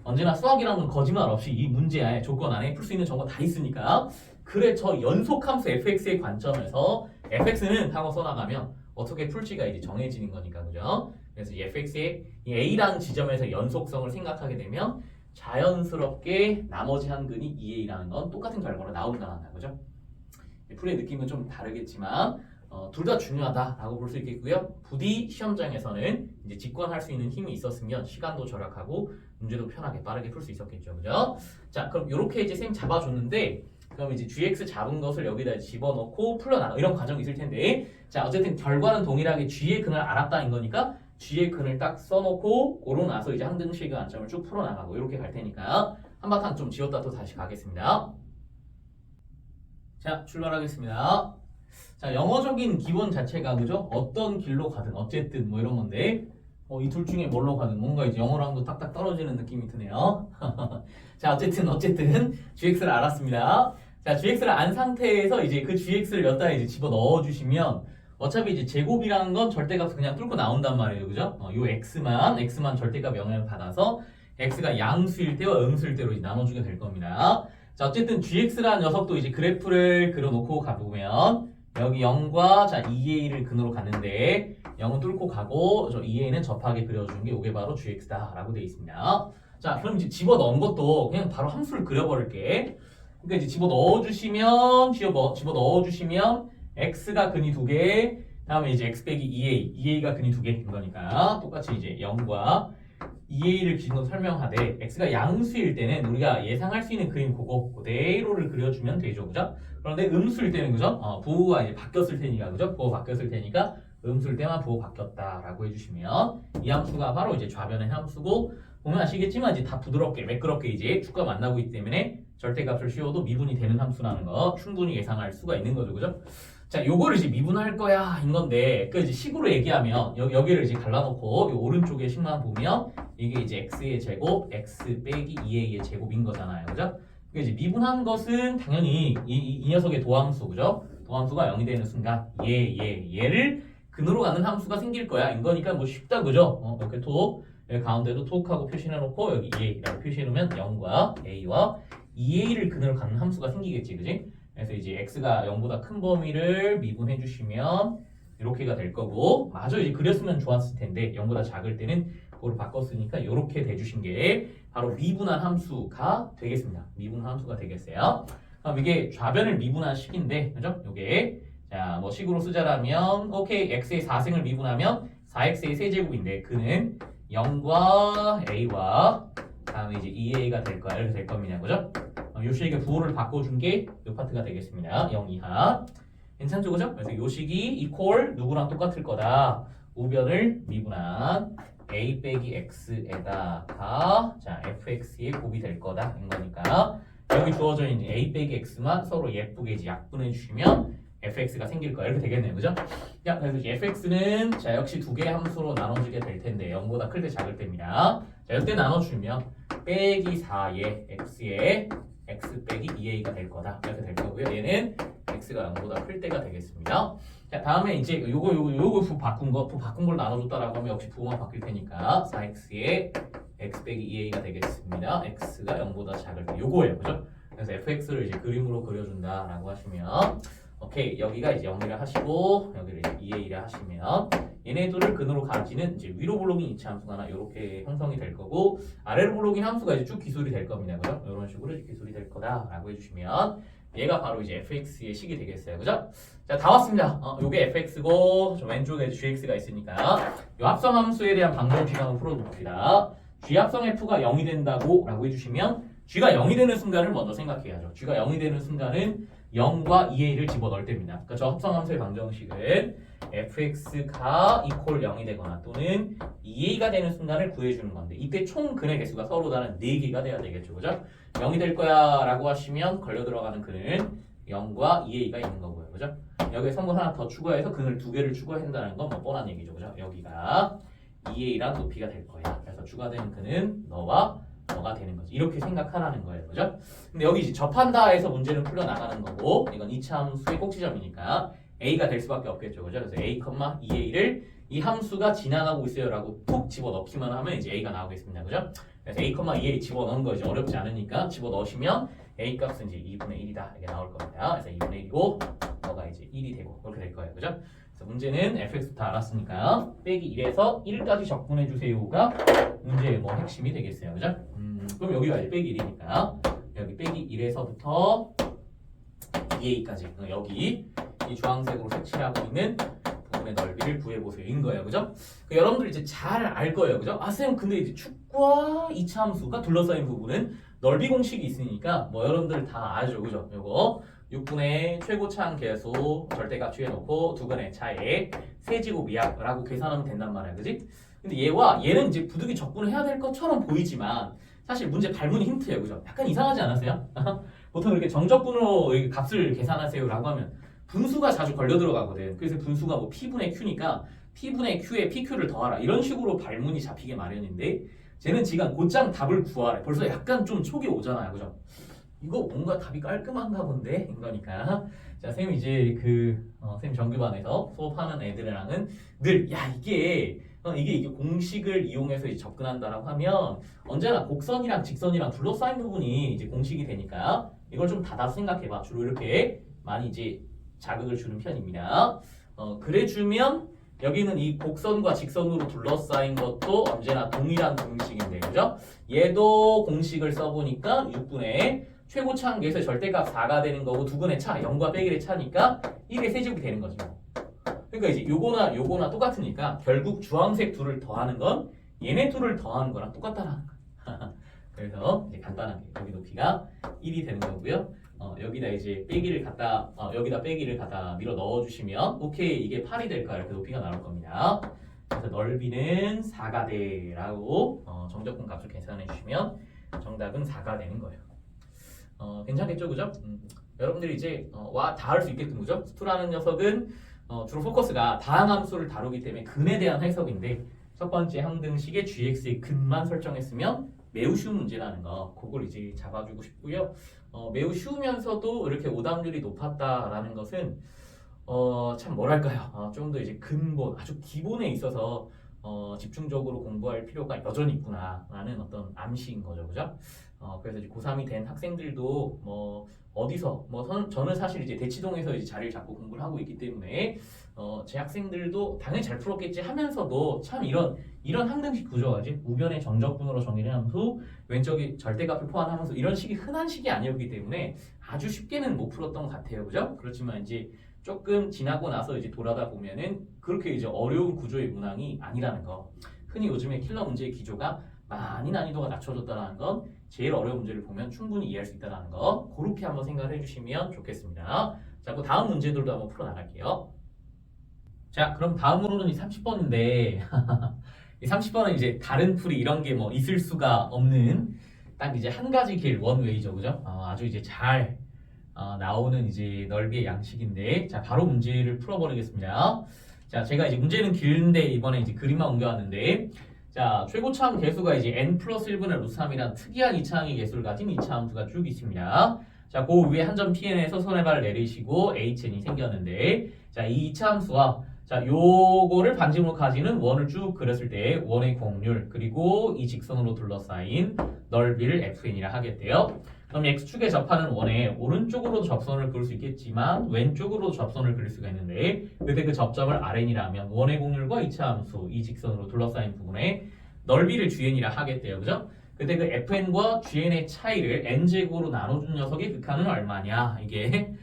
언제나 수학이라는 건 거짓말 없이 이 문제의 조건 안에 풀 수 있는 정보가 다 있으니까 그래 저 연속함수 fx의 관점에서 fx는 하고 써나가면 어떻게 풀지가 이제 정해지는 거니까 그죠? 그래서 이 fx의 이 a라는 지점에서 연속성을 생각하게 되면 자연스럽게 나머지 한 근이 2a라는 건 똑같은 결과로 나온다는 거 그죠? 풀의 느낌은 좀 다르겠지만 둘 다 중요하다라고 볼 수 있겠고요. 부디 시험장에서는 이제 직관할 수 있는 힘이 있었으면 시간도 절약하고 문제도 편하게 빠르게 풀 수 있었겠죠, 그죠? 자, 그럼 이렇게 이제 쌤 잡아줬는데 그럼 이제 gx 잡은 것을 여기다 집어넣고 풀어나가 이런 과정이 있을 텐데 자 어쨌든 결과는 동일하게 g의 근을 알았다인 거니까 g의 근을 딱 써놓고 고로 나서 이제 항등식의 관점을 쭉 풀어나가고 이렇게 갈 테니까 한바탕 좀 지웠다 또 다시 가겠습니다. 자 출발하겠습니다. 자 영어적인 기본 자체가 그죠? 어떤 길로 가든 어쨌든 뭐 이런 건데 이 둘 중에 뭘로 가든 뭔가 이제 영어랑도 딱딱 떨어지는 느낌이 드네요. 자 어쨌든 gx를 알았습니다. 자 gx를 안 상태에서 이제 그 gx를 여기다 이제 집어 넣어 주시면 어차피 이제 제곱이라는 건 절대값을 그냥 뚫고 나온단 말이에요, 그죠? 요 x만 절대값 영향을 받아서 x가 양수일 때와 음수일 때로 이제 나눠주게 될 겁니다. 자 어쨌든 gx라는 녀석도 이제 그래프를 그려놓고 가보면 여기 0과 자 2a를 근으로 갔는데 0은 뚫고 가고 저 2a는 접하게 그려주는 게 이게 바로 gx다 라고 되어 있습니다. 자 그럼 이제 집어넣은 것도 그냥 바로 함수를 그려버릴게. 그러니까 이제 집어넣어주시면 x가 근이 2개 다음에 이제 x 빼기 2a가 근이 2개인 거니까 똑같이 이제 0과 2a를 기준으로 설명하되 x가 양수일 때는 우리가 예상할 수 있는 그림 그대로를 그려주면 되죠, 그죠? 그런데 음수일 때는 그죠? 부호가 이제 바뀌었을 테니까 그죠? 부호 바뀌었을 테니까 음수일 때만 부호 바뀌었다라고 해주시면 이 함수가 바로 이제 좌변의 함수고 보면 아시겠지만 이제 다 부드럽게 매끄럽게 이제 축과 만나고 있기 때문에 절대값을 씌워도 미분이 되는 함수라는 거 충분히 예상할 수가 있는 거죠, 그죠? 자, 요거를 이제 미분할 거야 인 건데 그 이제 식으로 얘기하면 여기를 이제 갈라놓고 요 오른쪽에 식만 보면 이게 이제 x의 제곱 x 빼기 2a의 제곱인 거잖아요, 그죠? 이제 미분한 것은 당연히 이 녀석의 도함수, 그죠? 도함수가 0이 되는 순간 얘를 근으로 가는 함수가 생길 거야 인 거니까 뭐 쉽다, 그죠? 이렇게 톡 여기 가운데도 톡하고 표시해놓고 여기 a라고 표시해놓으면 0과 a와 2a를 근으로 가는 함수가 생기겠지, 그지? 그래서 이제 x가 0보다 큰 범위를 미분해 주시면 이렇게가 될 거고 맞아 이제 그렸으면 좋았을 텐데 0보다 작을 때는 그걸 바꿨으니까 이렇게 대주신 게 바로 미분한 함수가 되겠습니다. 미분한 함수가 되겠어요. 그럼 이게 좌변을 미분한 식인데 그죠? 요게 자 뭐 식으로 쓰자라면 오케이 x의 4승을 미분하면 4x의 세제곱인데 그는 0과 a와 다음에 이제 2a가 될 거야 이렇게 될 겁니다. 그죠? 요 식의 부호를 바꿔준 게 요 파트가 되겠습니다. 0 이하 괜찮죠, 그죠? 그래서 요 식이 이퀄 누구랑 똑같을 거다. 우변을 미분한 a 빼기 x에다가 자 fx의 곱이 될 거다 인 거니까 여기 주어져 있는 a 빼기 x만 서로 예쁘게 이제 약분해 주시면 fx가 생길 거야 이렇게 되겠네요, 그죠? 자 그래서 이제 fx는 자 역시 두 개의 함수로 나눠지게 될 텐데 0보다 클 때 작을 때입니다. 자 이때 나눠주면 빼기 4의 x의 x 빼기 2a가 될 거다 이렇게 될 거고요. 얘는 x가 0보다 클 때가 되겠습니다. 자 다음에 이제 요거 부 바꾼 걸 나눠줬다라고 하면 역시 부호만 바뀔 테니까 4x의 x 빼기 2a가 되겠습니다. x가 0보다 작을 때 요거예요, 그죠? 그래서 fx를 이제 그림으로 그려준다라고 하시면 오케이 여기가 이제 0이라 하시고 여기를 이제 2a라 하시면 얘네들을 근으로 가지는 이제 위로 블록인 이치 함수가 이렇게 형성이 될 거고 아래로 블록인 함수가 이제 쭉 기술이 될 겁니다, 그죠? 이런 식으로 이제 기술이 될 거다라고 해주시면 얘가 바로 이제 fx의 식이 되겠어요, 그죠? 자 다 왔습니다. 요게 fx고 저 왼쪽에 gx가 있으니까 요 합성 함수에 대한 방정식 한번 풀어봅시다. g 합성 f가 0이 된다고 라고 해주시면 g가 0이 되는 순간을 먼저 생각해야죠. g가 0이 되는 순간은 0과 2a를 집어넣을 때입니다. 그러니까 저 합성함수의 방정식은 fx가 equal 0이 되거나 또는 2a가 되는 순간을 구해주는 건데 이때 총 근의 개수가 서로 다른 4개가 돼야 되겠죠, 그죠? 0이 될 거야 라고 하시면 걸려 들어가는 근은 0과 2a가 있는 거고요, 그죠? 여기에 성분 하나 더 추가해서 근을 2개를 추가한다는 건 뭐 뻔한 얘기죠, 그죠? 여기가 2a란 높이가 될 거야. 그래서 추가되는 근은 너가 되는 거지. 이렇게 생각하라는 거예요, 그죠? 근데 여기 이제 접한다에서 문제는 풀려 나가는 거고 이건 2차 함수의 꼭지점이니까 a가 될 수밖에 없겠죠, 그죠? 그래서 a, 2a를 이 함수가 지나가고 있어요라고 툭 집어넣기만 하면 이제 a가 나오겠습니다, 그죠? 그래서 a, 2a 집어넣은 거 이제 어렵지 않으니까 집어넣으시면 a 값은 이제 2분의 1이다 이게 나올 겁니다. 그래서 2분의 1이고 너가 이제 1이 되고 그렇게 될 거예요, 그죠? 문제는 fx부터 알았으니까 빼기 1에서 1까지 적분해 주세요가 문제의 뭐 핵심이 되겠어요, 그죠? 그럼 여기가 이제 빼기 1이니까 여기 빼기 1에서부터 2a까지 여기 이 주황색으로 색칠하고 있는 부분의 넓이를 구해보세요 인 거예요, 그죠? 여러분들 이제 잘 알 거예요, 그죠? 아 쌤 근데 이제 축과 이차 함수가 둘러싸인 부분은 넓이 공식이 있으니까 뭐 여러분들 다 아죠, 그죠? 요거 6분의 최고차항 계수 절대값 취해놓고 두근의 차에 세제곱이야라고 계산하면 된단 말이야, 그지? 근데 얘와 얘는 이제 부득이 적분을 해야 될 것처럼 보이지만 사실 문제 발문이 힌트예요, 그죠? 약간 이상하지 않으세요? 보통 이렇게 정적분으로 값을 계산하세요라고 하면 분수가 자주 걸려 들어가거든. 그래서 분수가 뭐 P분의 Q니까 P분의 Q에 PQ를 더하라 이런 식으로 발문이 잡히게 마련인데 쟤는 지금 곧장 답을 구하래. 벌써 약간 좀 촉이 오잖아요, 그죠? 이거 뭔가 답이 깔끔한가 본데 이거니까. 자, 쌤 이제 쌤 정규반에서 수업하는 애들이랑은 늘 이게 공식을 이용해서 이제 접근한다라고 하면 언제나 곡선이랑 직선이랑 둘러싸인 부분이 이제 공식이 되니까 이걸 좀 닫아서 생각해봐. 주로 이렇게 많이 이제 자극을 주는 편입니다. 그래주면 여기는 이 곡선과 직선으로 둘러싸인 것도 언제나 동일한 공식인데, 그죠? 얘도 공식을 써보니까 6분의 최고차항 계수의 절대값 4가 되는 거고 두근의 차, 0과 빼기의 차니까 1의 세제곱이 되는 거죠. 그러니까 이제 요거나 똑같으니까 결국 주황색 둘을 더하는 건 얘네 둘을 더하는 거랑 똑같다라는 거야. 그래서 이제 간단하게 여기 높이가 1이 되는 거고요. 여기다 이제 여기다 빼기를 갖다 밀어 넣어주시면 오케이 이게 8이 될까 이렇게 높이가 나올 겁니다. 그래서 넓이는 4가 돼라고 정적분 값을 계산해 주시면 정답은 4가 되는 거예요. 괜찮겠죠, 그죠? 여러분들이 이제 다 할 수 있게끔, 그죠? 스투라는 녀석은 주로 포커스가 다항함수를 다루기 때문에 근에 대한 해석인데 첫 번째 항등식의 gx의 근만 설정했으면 매우 쉬운 문제라는 거 그걸 이제 잡아주고 싶고요. 매우 쉬우면서도 이렇게 오답률이 높았다라는 것은 참 뭐랄까요? 좀 더 이제 근본 아주 기본에 있어서 집중적으로 공부할 필요가 여전히 있구나라는 어떤 암시인 거죠, 그죠? 그래서 이제 고3이 된 학생들도 뭐 어디서 저는 사실 이제 대치동에서 이제 자리를 잡고 공부를 하고 있기 때문에 제 학생들도 당연히 잘 풀었겠지 하면서도 참 이런 항등식 구조가지 우변의 정적분으로 정의를 함수 왼쪽이 절대값을 포함하면서 이런 식이 흔한 식이 아니었기 때문에 아주 쉽게는 못 풀었던 것 같아요, 그죠? 그렇지만 이제 조금 지나고 나서 이제 돌아다 보면은 그렇게 이제 어려운 구조의 문항이 아니라는 거. 흔히 요즘에 킬러 문제의 기조가 많이 난이도가 낮춰졌다는 건 제일 어려운 문제를 보면 충분히 이해할 수 있다는 거. 그렇게 한번 생각을 해주시면 좋겠습니다. 자, 그 다음 문제들도 한번 풀어 나갈게요. 자, 그럼 다음으로는 이 30번인데 이 30번은 이제 다른 풀이 이런 게 뭐 있을 수가 없는 딱 이제 한 가지 길 원웨이죠, 그죠? 아주 이제 잘 나오는 이제 넓이의 양식인데 자 바로 문제를 풀어버리겠습니다. 자 제가 이제 문제는 길는데 이번에 이제 그림만 옮겨왔는데 자 최고차항 개수가 이제 n 플러스 1분의 루트 3이란 특이한 이차항의 개수를 가진 이차함수가 쭉 있습니다. 자 그 위에 한 점 Pn에서 손해발을 내리시고 HN이 생겼는데 자 이 이차함수와 자 요거를 반지름으로 가지는 원을 쭉 그렸을 때 원의 곡률 그리고 이 직선으로 둘러싸인 넓이를 FN이라 하겠대요. 그럼 X축에 접하는 원의 오른쪽으로도 접선을 그릴 수 있겠지만 왼쪽으로도 접선을 그릴 수가 있는데 그때 그 접점을 RN이라면 원의 곡률과 이차함수 이 직선으로 둘러싸인 부분의 넓이를 GN이라 하겠대요. 그죠? 그때 그 FN과 GN의 차이를 N제곱으로 나눠준 녀석의 극한은 얼마냐 이게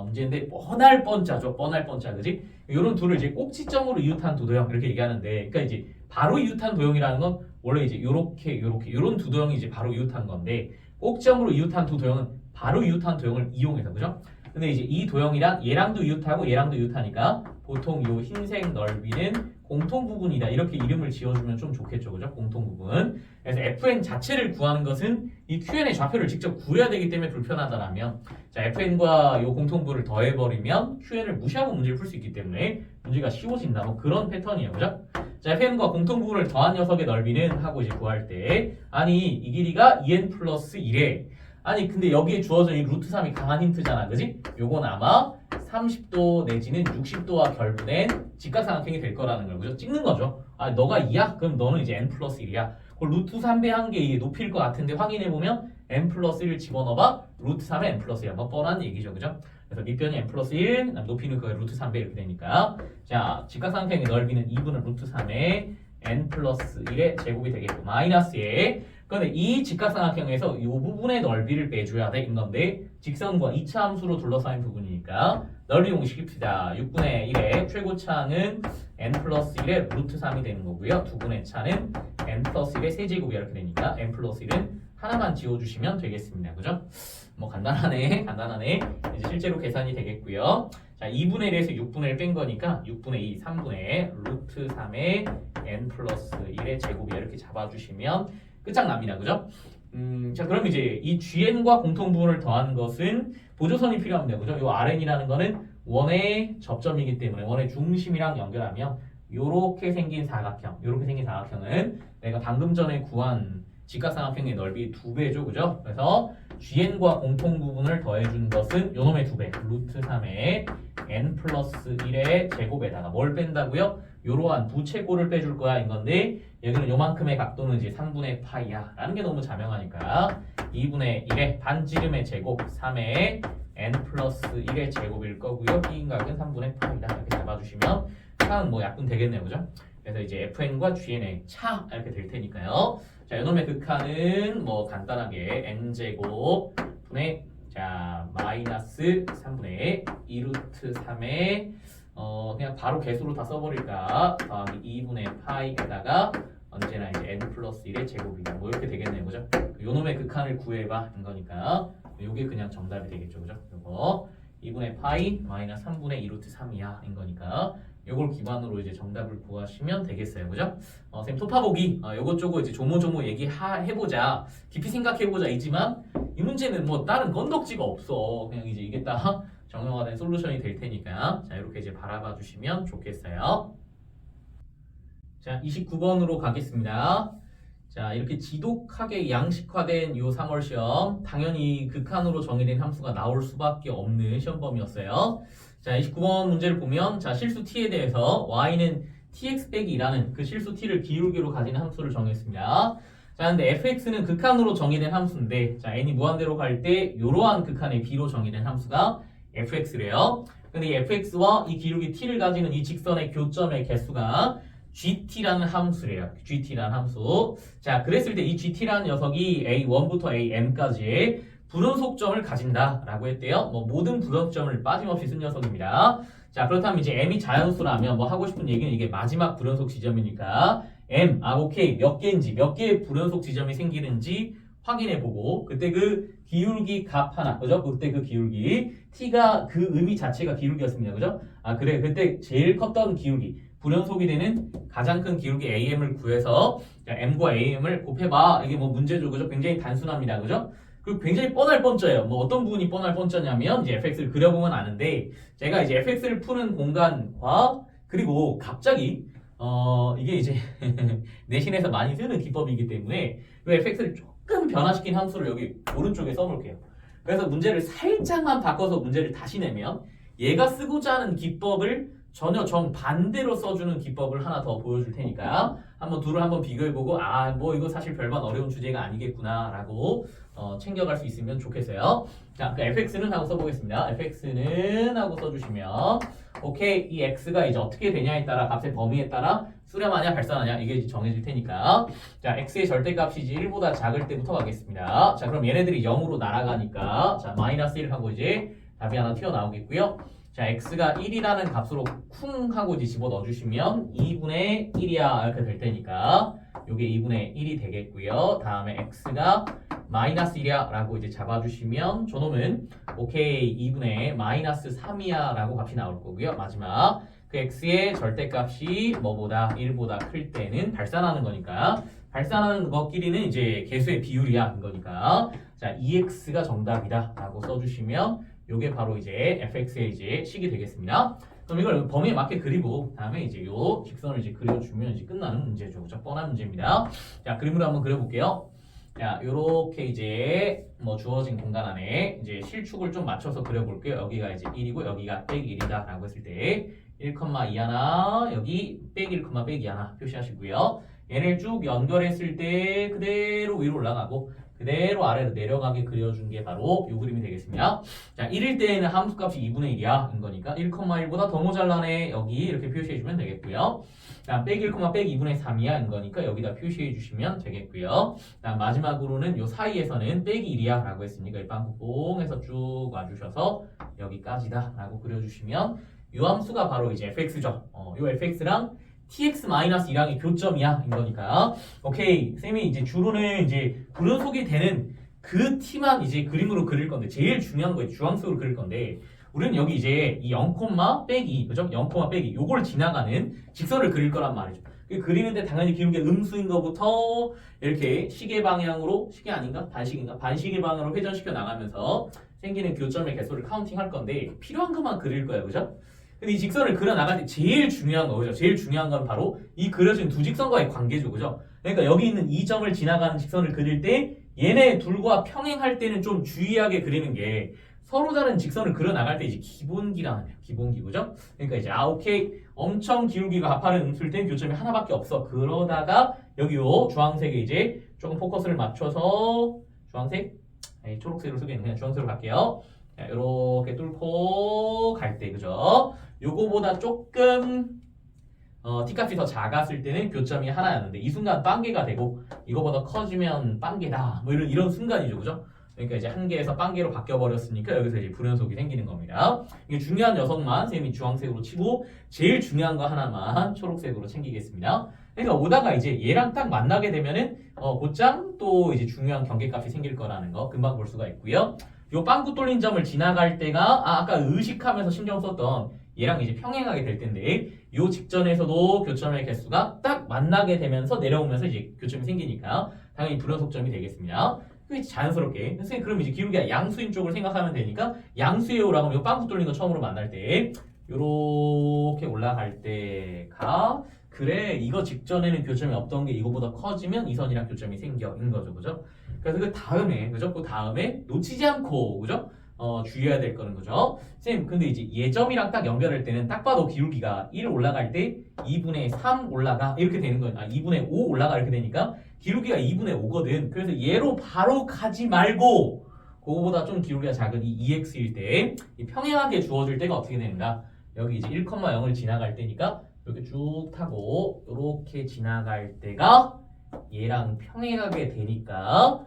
문제인데 뻔할 뻔짜죠. 뻔할 뻔짜 그지? 이런 둘을 이제 꼭지점으로 이웃한 두 도형 이렇게 얘기하는데 그러니까 이제 바로 이웃한 도형이라는 건 원래 이제 요렇게 이런 두 도형이 이제 바로 이웃한 건데 꼭지점으로 이웃한 두 도형은 바로 이웃한 도형을 이용해서 그죠? 근데 이제 이 도형이랑 얘랑도 이웃하고 얘랑도 이웃하니까 보통 요 흰색 넓이는 공통 부분이다 이렇게 이름을 지어주면 좀 좋겠죠, 그죠? 공통 부분. 그래서 fn 자체를 구하는 것은 이 qn의 좌표를 직접 구해야 되기 때문에 불편하다라면 자 fn과 요 공통 부분을 더해버리면 qn을 무시하고 문제를 풀 수 있기 때문에 문제가 쉬워진다 뭐 그런 패턴이에요, 그죠? 자 fn과 공통 부분을 더한 녀석의 넓이는 하고 이제 구할 때 아니 이 길이가 2n 플러스 1에 아니 근데 여기에 주어져 이 루트 3이 강한 힌트잖아, 그지? 요건 아마 30도 내지는 60도와 결부된 직각삼각형이 될 거라는 걸 그죠? 찍는 거죠. 아 너가 2야? 그럼 너는 이제 n 플러스 1이야. 그 루트 3배 한 개 이게 높일 것 같은데 확인해보면 n 플러스 1을 집어넣어봐 루트 3에 n 플러스 1 뭐 뻔한 얘기죠, 그죠? 그래서 밑변이 n 플러스 1 높이는 그게 루트 3배 이렇게 되니까 자 직각삼각형의 넓이는 2분의 루트 3에 n 플러스 1의 제곱이 되겠고 마이너스에 그런데 이 직각삼각형에서 이 부분의 넓이를 빼줘야 되는 건데 직선과 이차함수로 둘러싸인 부분이니까 넓이 공식입시다. 6분의 1의 최고차항은 n 플러스 1의 루트 3이 되는 거고요. 2분의 차는 n 플러스 1의 세제곱이 이렇게 되니까 n 플러스 1은 하나만 지워주시면 되겠습니다. 그죠? 뭐 간단하네. 이제 실제로 계산이 되겠고요. 자, 2분의 1에서 6분의 1 뺀 거니까 6분의 2, 3분의 루트 3의 n 플러스 1의 제곱이 이렇게 잡아주시면 끝장납니다. 그죠? 자, 그럼 이제 이 GN과 공통부분을 더하는 것은 보조선이 필요합니다. 그죠? 이 RN이라는 거는 원의 접점이기 때문에 원의 중심이랑 연결하면 요렇게 생긴 사각형은 내가 방금 전에 구한 직각삼각형의 넓이 2배죠. 그죠? 그래서 GN과 공통부분을 더해준 것은 요놈의 2배, 루트 3의 n 플러스 1의 제곱에다가 뭘 뺀다고요? 요러한 부채꼴을 빼줄 거야 인건데 여기는 요만큼의 각도는 이제 3분의 파이야 라는 게 너무 자명하니까 2분의 1의 반지름의 제곱 3의 n 플러스 1의 제곱일 거고요. B인각은 3분의 파이다 이렇게 잡아주시면 차는 뭐 약분 되겠네요. 그죠? 그래서 이제 FN과 GN의 차 이렇게 될 테니까요. 자, 요놈의 극한은 뭐 간단하게 n제곱 분의 자 마이너스 3분의 2루트 3의 그냥 바로 개수로 다 써버릴까 더하기 2분의 파이에다가 언제나 이제 n 플러스 1의 제곱이다 뭐 이렇게 되겠네요. 그죠? 요놈의 극한을 구해봐 인 거니까 요게 그냥 정답이 되겠죠. 그죠? 요거 2분의 파이 마이너스 3분의 2루트 3이야 인 거니까 요걸 기반으로 이제 정답을 구하시면 되겠어요. 그죠? 선생님 토파보기 요것저것 이제 조모조모 얘기해보자 깊이 생각해보자 이지만 이 문제는 뭐 다른 건덕지가 없어. 그냥 이제 이게 딱 정형화된 솔루션이 될 테니까 자 이렇게 이제 바라봐 주시면 좋겠어요. 자 29번으로 가겠습니다. 자 이렇게 지독하게 양식화된 요 3월 시험 당연히 극한으로 정의된 함수가 나올 수밖에 없는 시험 범위였어요. 자 29번 문제를 보면 자 실수 t에 대해서 y는 tx 빼기 2라는 그 실수 t를 기울기로 가진 함수를 정했습니다. 자 근데 fx는 극한으로 정의된 함수인데 자 n이 무한대로 갈 때 이러한 극한의 b로 정의된 함수가 fx래요. 근데 이 fx와 이 기울기 t를 가지는 이 직선의 교점의 개수가 gt라는 함수래요. gt라는 함수. 자 그랬을 때 이 gt라는 녀석이 a1부터 am까지의 불연속점을 가진다라고 했대요. 뭐 모든 불연속점을 빠짐없이 쓴 녀석입니다. 자 그렇다면 이제 m이 자연수라면 뭐 하고 싶은 얘기는 이게 마지막 불연속 지점이니까 오케이 몇 개의 불연속 지점이 생기는지 확인해보고 그때 그 기울기 값 하나 그죠? 그때 그 기울기 t가 그 의미 자체가 기울기였습니다. 그죠? 그래 그때 제일 컸던 기울기 불연속이 되는 가장 큰 기울기 am을 구해서 m과 am을 곱해봐. 이게 뭐 문제죠. 그죠? 굉장히 단순합니다. 그죠? 그리고 굉장히 뻔할 뻔짜예요. 뭐 어떤 부분이 뻔할 뻔짜냐면 이제 fx를 그려보면 아는데 제가 이제 fx를 푸는 공간과 그리고 갑자기 이게 이제 내신에서 많이 쓰는 기법이기 때문에 이 fx를 조금 변화시킨 함수를 여기 오른쪽에 써볼게요. 그래서 문제를 살짝만 바꿔서 문제를 다시 내면 얘가 쓰고자 하는 기법을 전혀 정반대로 써주는 기법을 하나 더 보여줄 테니까 한번 둘을 한번 비교해보고 뭐 이거 사실 별반 어려운 주제가 아니겠구나 라고 챙겨갈 수 있으면 좋겠어요. 자, 그 fx는 하고 써보겠습니다. fx는 하고 써주시면 오케이 이 x가 이제 어떻게 되냐에 따라 값의 범위에 따라 수렴하냐 발산하냐 이게 이제 정해질 테니까 자 x의 절대값이 이제 1보다 작을 때부터 가겠습니다. 자 그럼 얘네들이 0으로 날아가니까 자 마이너스 1 하고 이제 답이 하나 튀어나오겠고요. 자 x가 1이라는 값으로 쿵 하고 이제 집어 넣어주시면 2분의 1이야 이렇게 될 테니까 요게 2분의 1이 되겠고요. 다음에 x가 마이너스 1이야 라고 이제 잡아주시면 저놈은 오케이 2분의 마이너스 3이야 라고 값이 나올 거고요. 마지막 그 x의 절대값이 뭐보다 1보다 클 때는 발산하는 거니까 발산하는 것끼리는 이제 개수의 비율이야 이거니까 자 2x가 정답이다 라고 써주시면 요게 바로 이제 fx의 이제 식이 되겠습니다. 그럼 이걸 범위에 맞게 그리고 다음에 이제 요 직선을 이제 그려주면 이제 끝나는 문제죠. 그죠? 뻔한 문제입니다. 자 그림으로 한번 그려볼게요. 자 요렇게 이제 뭐 주어진 공간 안에 이제 실축을 좀 맞춰서 그려볼게요. 여기가 이제 1이고 여기가 빼기 1이다 라고 했을 때 1,2 하나 여기 빼기 1, 빼기 하나 표시하시고요. 얘를 쭉 연결했을 때 그대로 위로 올라가고 그대로 아래로 내려가게 그려준 게 바로 이 그림이 되겠습니다. 자, 1일 때에는 함수값이 2분의 1이야. 인 거니까 1,1보다 더 모자라네. 여기 이렇게 표시해주면 되겠고요. 자, 빼기 1, 빼기 2분의 3이야. 인 거니까 여기다 표시해주시면 되겠고요. 자, 마지막으로는 요 사이에서는 빼기 1이야. 라고 했으니까 이 빵꾸뽕에서 쭉 와주셔서 여기까지다. 라고 그려주시면 요 함수가 바로 이제 fx죠. 요 fx랑 tx-1항이 교점이야. 인 거니까. 오케이. 쌤이 이제 주로는 이제 불연속이 되는 그 t만 이제 그림으로 그릴 건데, 제일 중요한 거예요. 주황색으로 그릴 건데, 우리는 여기 이제 이 0, 빼기, 그죠? 0, 빼기, 요걸 지나가는 직선을 그릴 거란 말이죠. 그리는데 당연히 기울기가 음수인 것부터 이렇게 시계 방향으로, 시계 아닌가? 반시계인가? 반시계 방향으로 회전시켜 나가면서 생기는 교점의 개수를 카운팅할 건데, 필요한 것만 그릴 거예요. 그죠? 근데 이 직선을 그려 나갈 때 제일 중요한 거죠. 제일 중요한 건 바로 이 그려진 두 직선과의 관계죠. 그죠? 그러니까 여기 있는 이 점을 지나가는 직선을 그릴 때 얘네 둘과 평행할 때는 좀 주의하게 그리는 게, 서로 다른 직선을 그려 나갈 때 이제 기본기라는 거예요. 기본기. 그죠? 그러니까 이제 오케이. 엄청 기울기가 가파른 음수일 땐 교점이 하나밖에 없어. 그러다가 여기 요 주황색에 이제 조금 포커스를 맞춰서, 주황색? 아니, 초록색으로 쓰기에는 그냥 주황색으로 갈게요. 자, 이렇게 뚫고 갈 때, 그죠? 요거보다 조금 t값이 더 작았을 때는 교점이 하나였는데, 이 순간 빵개가 되고 이거보다 커지면 빵개다. 뭐 이런 순간이죠. 그죠? 그러니까 이제 한 개에서 빵개로 바뀌어 버렸으니까 여기서 이제 불연속이 생기는 겁니다. 이게 중요한 녀석만 쌤이 주황색으로 치고, 제일 중요한 거 하나만 초록색으로 챙기겠습니다. 그러니까 오다가 이제 얘랑 딱 만나게 되면은 곧장 또 이제 중요한 경계값이 생길 거라는 거 금방 볼 수가 있고요. 요 빵꾸 뚫린 점을 지나갈 때가 아까 의식하면서 신경 썼던 얘랑 이제 평행하게 될 텐데, 요 직전에서도 교점의 개수가 딱 만나게 되면서 내려오면서 이제 교점이 생기니까 당연히 불연속점이 되겠습니다. 자연스럽게 선생님 그럼 이제 기울기가 양수인 쪽을 생각하면 되니까, 양수예요라고 하면 이 빵꾸 뚫린 거 처음으로 만날 때 요렇게 올라갈 때가, 그래 이거 직전에는 교점이 없던 게 이거보다 커지면 이 선이랑 교점이 생겨인 거죠. 그죠? 그래서 그 다음에, 그죠? 그 다음에 놓치지 않고, 그죠? 주의해야 될 거는, 그죠? 선생님 근데 이제 예점이랑 딱 연결할 때는 딱 봐도 기울기가 1 올라갈 때 2분의 3 올라가 이렇게 되는 거예요. 2분의 5 올라가 이렇게 되니까 기울기가 2분의 5거든. 그래서 얘로 바로 가지 말고 그거보다 좀 기울기가 작은 이 2x일 때, 이 평행하게 주어질 때가 어떻게 되는가? 여기 이제 1,0을 지나갈 때니까 이렇게 쭉 타고 이렇게 지나갈 때가 얘랑 평행하게 되니까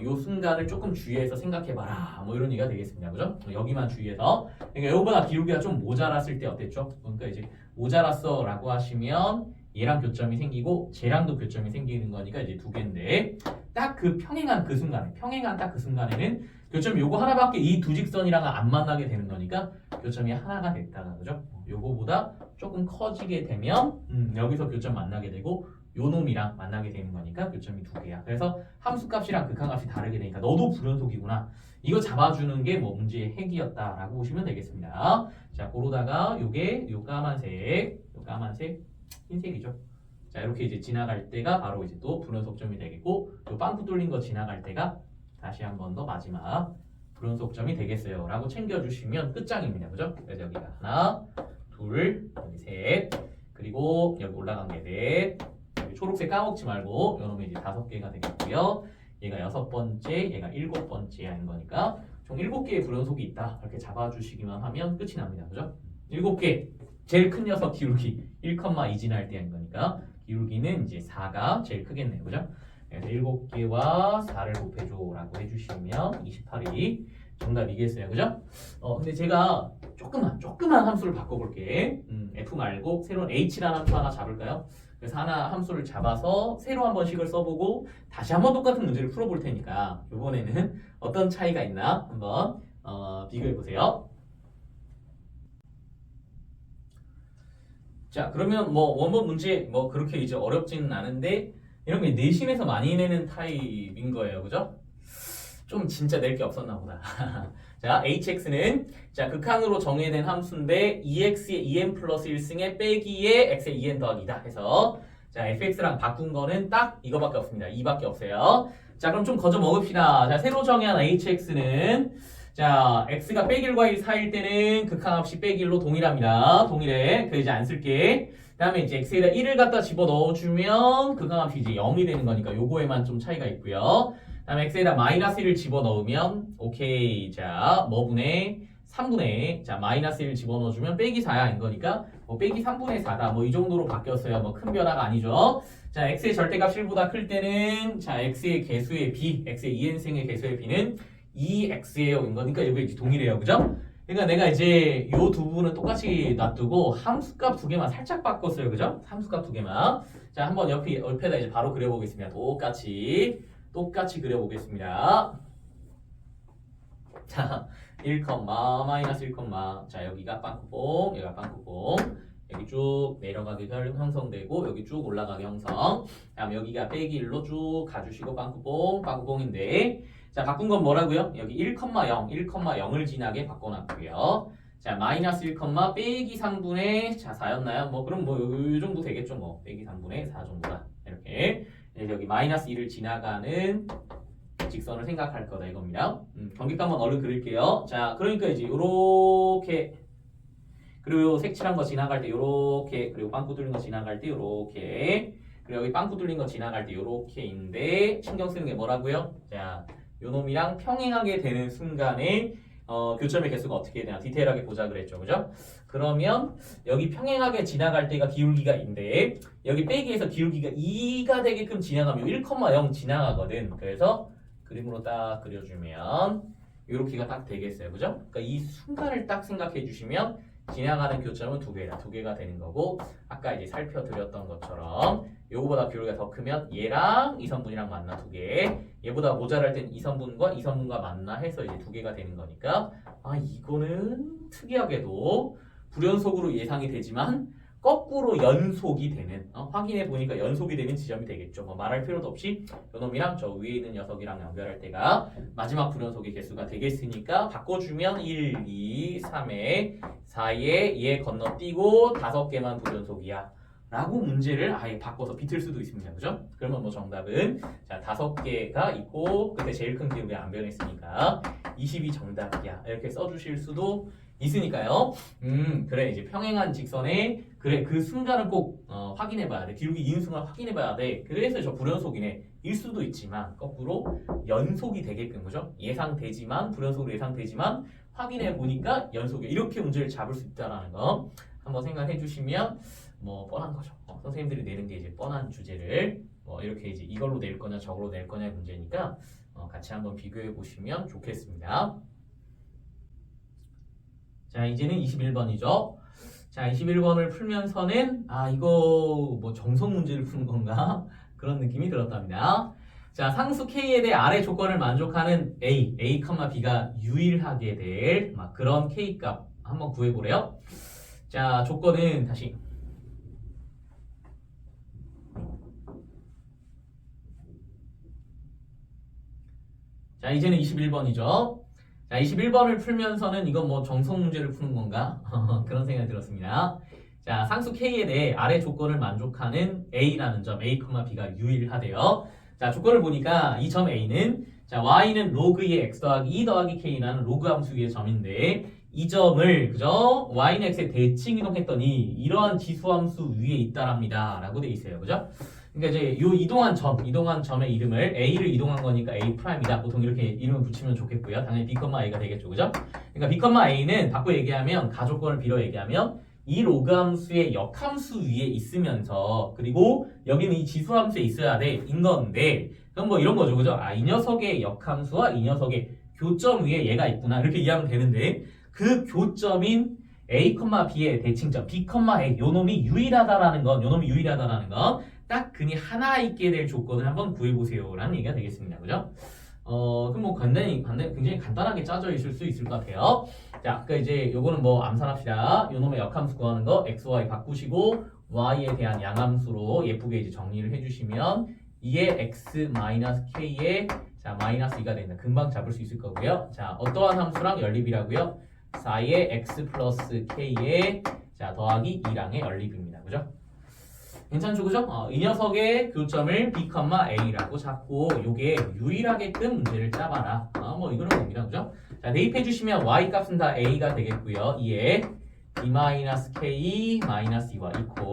요 순간을 조금 주의해서 생각해봐라. 뭐 이런 얘기가 되겠습니다. 그죠? 여기만 주의해서. 그러니까 요거보다 기울기가 좀 모자랐을 때 어땠죠? 그러니까 이제 모자랐어 라고 하시면 얘랑 교점이 생기고 쟤랑도 교점이 생기는 거니까 이제 두 개인데, 딱 그 평행한 그 순간에, 평행한 딱 그 순간에는 교점이 요거 하나밖에 이 두 직선이랑은 안 만나게 되는 거니까 교점이 하나가 됐다가, 그죠? 요거보다 조금 커지게 되면 여기서 교점 만나게 되고 요 놈이랑 만나게 되는 거니까 교점이 두 개야. 그래서 함수값이랑 극한값이 다르게 되니까 너도 불연속이구나. 이거 잡아주는 게 뭐 문제의 핵이었다라고 보시면 되겠습니다. 자, 그러다가 요게 요 까만색, 흰색이죠. 자, 이렇게 이제 지나갈 때가 바로 이제 또 불연속점이 되겠고, 요 빵꾸 뚫린 거 지나갈 때가 다시 한 번 더 마지막 불연속점이 되겠어요. 라고 챙겨주시면 끝장입니다. 그죠? 그래서 여기가 하나, 둘, 여기 셋, 그리고 여기 올라간 게 넷, 여기 초록색 까먹지 말고 요놈이 이제 5개가 되겠고요. 얘가 6번째, 얘가 7번째인 거니까 총 7개의 불연속이 있다. 이렇게 잡아주시기만 하면 끝이 납니다. 그죠? 7개. 제일 큰 녀석 기울기 1,2 지날 때인 거니까 기울기는 이제 4가 제일 크겠네요. 그죠? 그래서 7개와 4를 곱해줘 라고 해주시면 28이 정답이겠어요. 그죠? 근데 제가 조그만 함수를 바꿔볼게. F 말고 새로운 H라는 함수 하나 잡을까요? 그래서 하나 함수를 잡아서 새로 한번 식을 써보고 다시 한번 똑같은 문제를 풀어볼 테니까 이번에는 어떤 차이가 있나 한번 비교해보세요. 자, 그러면 뭐 원본 문제 뭐 그렇게 이제 어렵지는 않은데 이런 게 내신에서 많이 내는 타입인 거예요. 그죠? 좀 진짜 낼 게 없었나 보다. 자, hx는 자 극한으로 정의된 함수인데 2x의 2n 플러스 1승에 빼기에 x의 2n 더하기다 해서, 자 fx랑 바꾼 거는 딱 이거밖에 없습니다. 2밖에 없어요. 자, 그럼 좀 거저 먹읍시다. 자, 새로 정의한 hx는 자 x가 빼기 1과 1 사이일 때는 극한합식 빼기 1로 동일합니다. 동일해. 그 이제 안 쓸게. 그 다음에 이제 x에다 1을 갖다 집어 넣어주면 극한합식 이제 0이 되는 거니까 요거에만 좀 차이가 있고요. 다음에 x에다 마이너스 1을 집어넣으면 오케이. 자, 뭐분의 3분의 자 마이너스 1 집어넣어주면 빼기 4야 인 거니까 뭐 빼기 3분의 4다 뭐 이 정도로 바뀌었어요. 뭐 큰 변화가 아니죠. 자, x의 절대값 1보다 클 때는 자 x의 개수의 b, x의 2n승의 개수의 b는 2x예요 인 거니까 여기 동일해요. 그죠? 그러니까 내가 이제 요 두 부분은 똑같이 놔두고 함수값 두 개만 살짝 바꿨어요. 그죠? 함수값 두 개만. 자, 한번 옆에다 이제 바로 그려보겠습니다. 똑같이 그려보겠습니다. 자, 1, 마이너스 1, 자, 여기가 빵꾸뽕, 여기가 빵꾸뽕. 여기 쭉 내려가게 형성되고 여기 쭉 올라가게 형성. 다음 여기가 빼기 1로 쭉 가주시고 빵꾸뽕인데 자, 바꾼 건 뭐라고요? 여기 1, 1,0을 지나게 바꿔놨고요. 자, 마이너스 1, 빼기 3분의 자 4였나요? 뭐 그럼 뭐 요 정도 되겠죠 뭐 빼기 3분의 4 정도다 이렇게. 여기 마이너스 1을 지나가는 직선을 생각할 거다 이겁니다. 경계값 한번 얼른 그릴게요. 자, 그러니까 이제 요렇게 그리고 색칠한 거 지나갈 때 요렇게 그리고 빵꾸 뚫린 거 지나갈 때 요렇게 그리고 여기 빵꾸 뚫린 거 지나갈 때 요렇게인데 신경 쓰는 게 뭐라고요? 자, 요 놈이랑 평행하게 되는 순간에 교점의 개수가 어떻게 되나 디테일하게 보자 그랬죠. 그죠? 그러면 여기 평행하게 지나갈 때가 기울기가 2인데 여기 빼기에서 기울기가 2가 되게끔 지나가면 1,0 지나가거든. 그래서 그림으로 딱 그려주면 요렇게가 딱 되겠어요. 그죠? 그러니까 이 순간을 딱 생각해 주시면 지나가는 교점은 두 개가 되는 거고 아까 이제 살펴드렸던 것처럼 요거보다 기울기가 더 크면 얘랑 이선분이랑 만나 두 개, 얘보다 모자랄 땐 이선분과 만나 해서 이제 두 개가 되는 거니까 아 이거는 특이하게도 불연속으로 예상이 되지만 거꾸로 연속이 되는 확인해 보니까 연속이 되는 지점이 되겠죠. 뭐 말할 필요도 없이 요놈이랑 저 위에 있는 녀석이랑 연결할 때가 마지막 불연속의 개수가 되겠으니까 바꿔주면 1, 2, 3에 4에 얘 건너뛰고 5개만 불연속이야 라고 문제를 아예 바꿔서 비틀 수도 있습니다. 그죠? 그러면 뭐 정답은 자 5개가 있고 그때 제일 큰 기울기 안 변했으니까 20이 정답이야 이렇게 써주실 수도 있으니까요. 그래 이제 평행한 직선에 그래 그 순간을 꼭 확인해봐야 돼. 기울기 2인 순간 확인해봐야 돼. 그래서 저 불연속이네 일 수도 있지만 거꾸로 연속이 되게끔 그죠? 예상되지만 불연속으로 예상되지만 확인해 보니까 연속이 이렇게 문제를 잡을 수 있다라는 거 한번 생각해 주시면 뭐 뻔한 거죠. 선생님들이 내는 게 이제 뻔한 주제를 뭐 이렇게 이제 이걸로 낼 거냐 저걸로 낼 거냐 문제니까 같이 한번 비교해 보시면 좋겠습니다. 자, 이제는 21번이죠. 자, 21번을 풀면서는 아 이거 뭐 정석 문제를 푸는 건가? 그런 느낌이 들었답니다. 자, 상수 K에 대해 아래 조건을 만족하는 A, B가 유일하게 될 그런 K값 한번 구해보래요. 자, 조건은 다시 자, 이제는 21번이죠. 자, 21번을 풀면서는 이건 뭐 정석 문제를 푸는 건가? 그런 생각이 들었습니다. 자, 상수 K에 대해 아래 조건을 만족하는 A라는 점, A, B가 유일하대요. 자, 조건을 보니까 이 점 A는 자, Y는 로그의 X 더하기 2 더하기 K라는 로그 함수 위의 점인데 이 점을 그죠? Y는 X에 대칭 이동했더니 이러한 지수 함수 위에 있다랍니다. 라고 돼 있어요. 그죠? 그러니까 이제 요 이동한 점의 이름을 A를 이동한 거니까 A'이다. 보통 이렇게 이름을 붙이면 좋겠고요. 당연히 B, A가 되겠죠. 그죠? 그러니까 B, A는 바꿔 얘기하면 가조건을 빌어 얘기하면 이 로그 함수의 역함수 위에 있으면서 그리고 여기는 이 지수 함수에 있어야 돼. 인 건데 그럼 뭐 이런 거죠. 그죠? 아, 이 녀석의 역함수와 이 녀석의 교점 위에 얘가 있구나. 이렇게 이해하면 되는데 그 교점인 A, B의 대칭점 B, A 요 놈이 유일하다라는 건 딱 그니 하나 있게 될 조건을 한번 구해보세요 라는 얘기가 되겠습니다. 그죠? 그럼 뭐 굉장히 간단하게 짜져 있을 수 있을 것 같아요. 자, 그러니까 이제 요거는 뭐 암산합시다. 요 놈의 역함수 구하는 거 x, y 바꾸시고 y에 대한 양함수로 예쁘게 이제 정리를 해주시면 이게 x-k에 자 마이너스 2가 된다. 금방 잡을 수 있을 거고요. 자, 어떠한 함수랑 연립이라고요? 4의 x 플러스 k에 자 더하기 2랑의 연립입니다. 그죠? 괜찮죠, 그죠? 이 녀석의 교점을 B, A라고 잡고 요게 유일하게끔 문제를 짜봐라. 뭐 이거는 겁니다, 그죠? 자, 대입해 주시면 y 값은 다 A가 되겠고요. 이에 B-K-2와 이퀄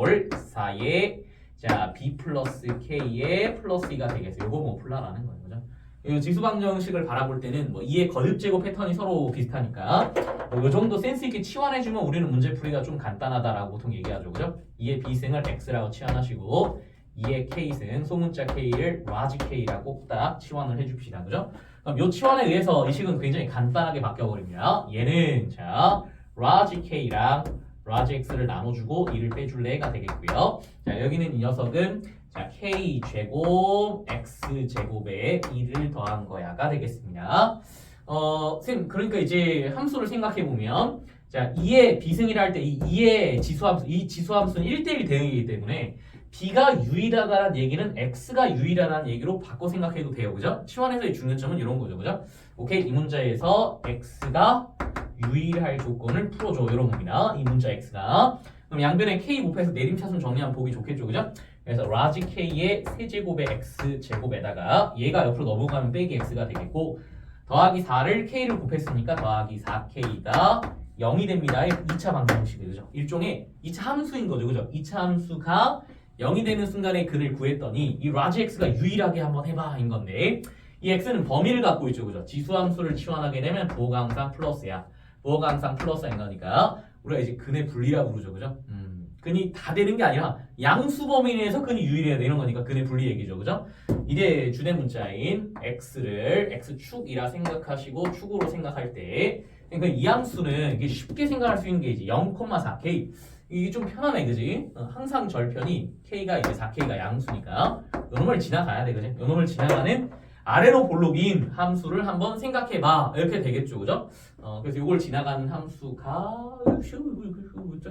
4의 자 B 플러스 K의 플러스 2가 되겠어요. 요거 뭐 풀라라는 거예요, 그죠? 이 지수 방정식을 바라볼 때는 뭐 2의 거듭 제곱 패턴이 서로 비슷하니까 뭐 이 정도 센스 있게 치환해주면 우리는 문제 풀이가 좀 간단하다라고 보통 얘기하죠, 그죠? 2의 비승을 x라고 치환하시고 2의 케이스는 소문자 K를 large K라고 딱 치환을 해줍시다. 그죠? 그럼 이 치환에 의해서 이 식은 굉장히 간단하게 바뀌어버립니다. 얘는 자 large K랑 large X를 나눠주고 2를 빼줄래가 되겠고요. 자 여기는 이 녀석은 자 K 제곱 X 제곱에 2를 더한 거야가 되겠습니다. 쌤 그러니까 이제 함수를 생각해 보면 자 2의 비승이라 할 때 이 2의 지수함수 이 지수함수는 1대1 대응이기 때문에 B가 유일하다는 얘기는 X가 유일하다는 얘기로 바꿔 생각해도 돼요. 그죠? 치환에서의 중요점은 이런 거죠. 그죠? 오케이 이 문자에서 X가 유일할 조건을 풀어줘 이런 겁니다. 이 문자 X가 그럼 양변에 K 곱해서 내림차순 정리하면 보기 좋겠죠. 그죠? 그래서 라지 K의 세제곱의 X 제곱에다가 얘가 옆으로 넘어가면 빼기 X가 되겠고 더하기 4를 K를 곱했으니까 더하기 4K가 0이 됩니다의 2차 방정식이 그죠? 일종의 2차 함수인 거죠. 그죠? 2차 함수가 0이 되는 순간에 그를 구했더니 이 라지 X가 유일하게 한번 해봐 인 건데 이 X는 범위를 갖고 있죠. 그죠? 지수함수를 치환하게 되면 부호가 항상 플러스야. 부호가 항상 플러스인 거니까 우리가 이제 근의 분리라고 부르죠. 그죠? 근이 다 되는 게 아니라 양수 범위 내에서 근이 유일해야 되는 거니까 근의 분리 얘기죠. 그죠? 이제 주된 문자인 x를 x축이라 생각하시고 축으로 생각할 때 그러니까 이 함수는 이게 쉽게 생각할 수 있는 게 이제 0,4k 이게 좀 편하네. 그지? 항상 절편이 k가 이제 4k가 양수니까 요 놈을 지나가야 돼. 그지? 요 놈을 지나가는 아래로 볼록인 함수를 한번 생각해봐 이렇게 되겠죠. 그죠? 그래서 이걸 지나가는 함수가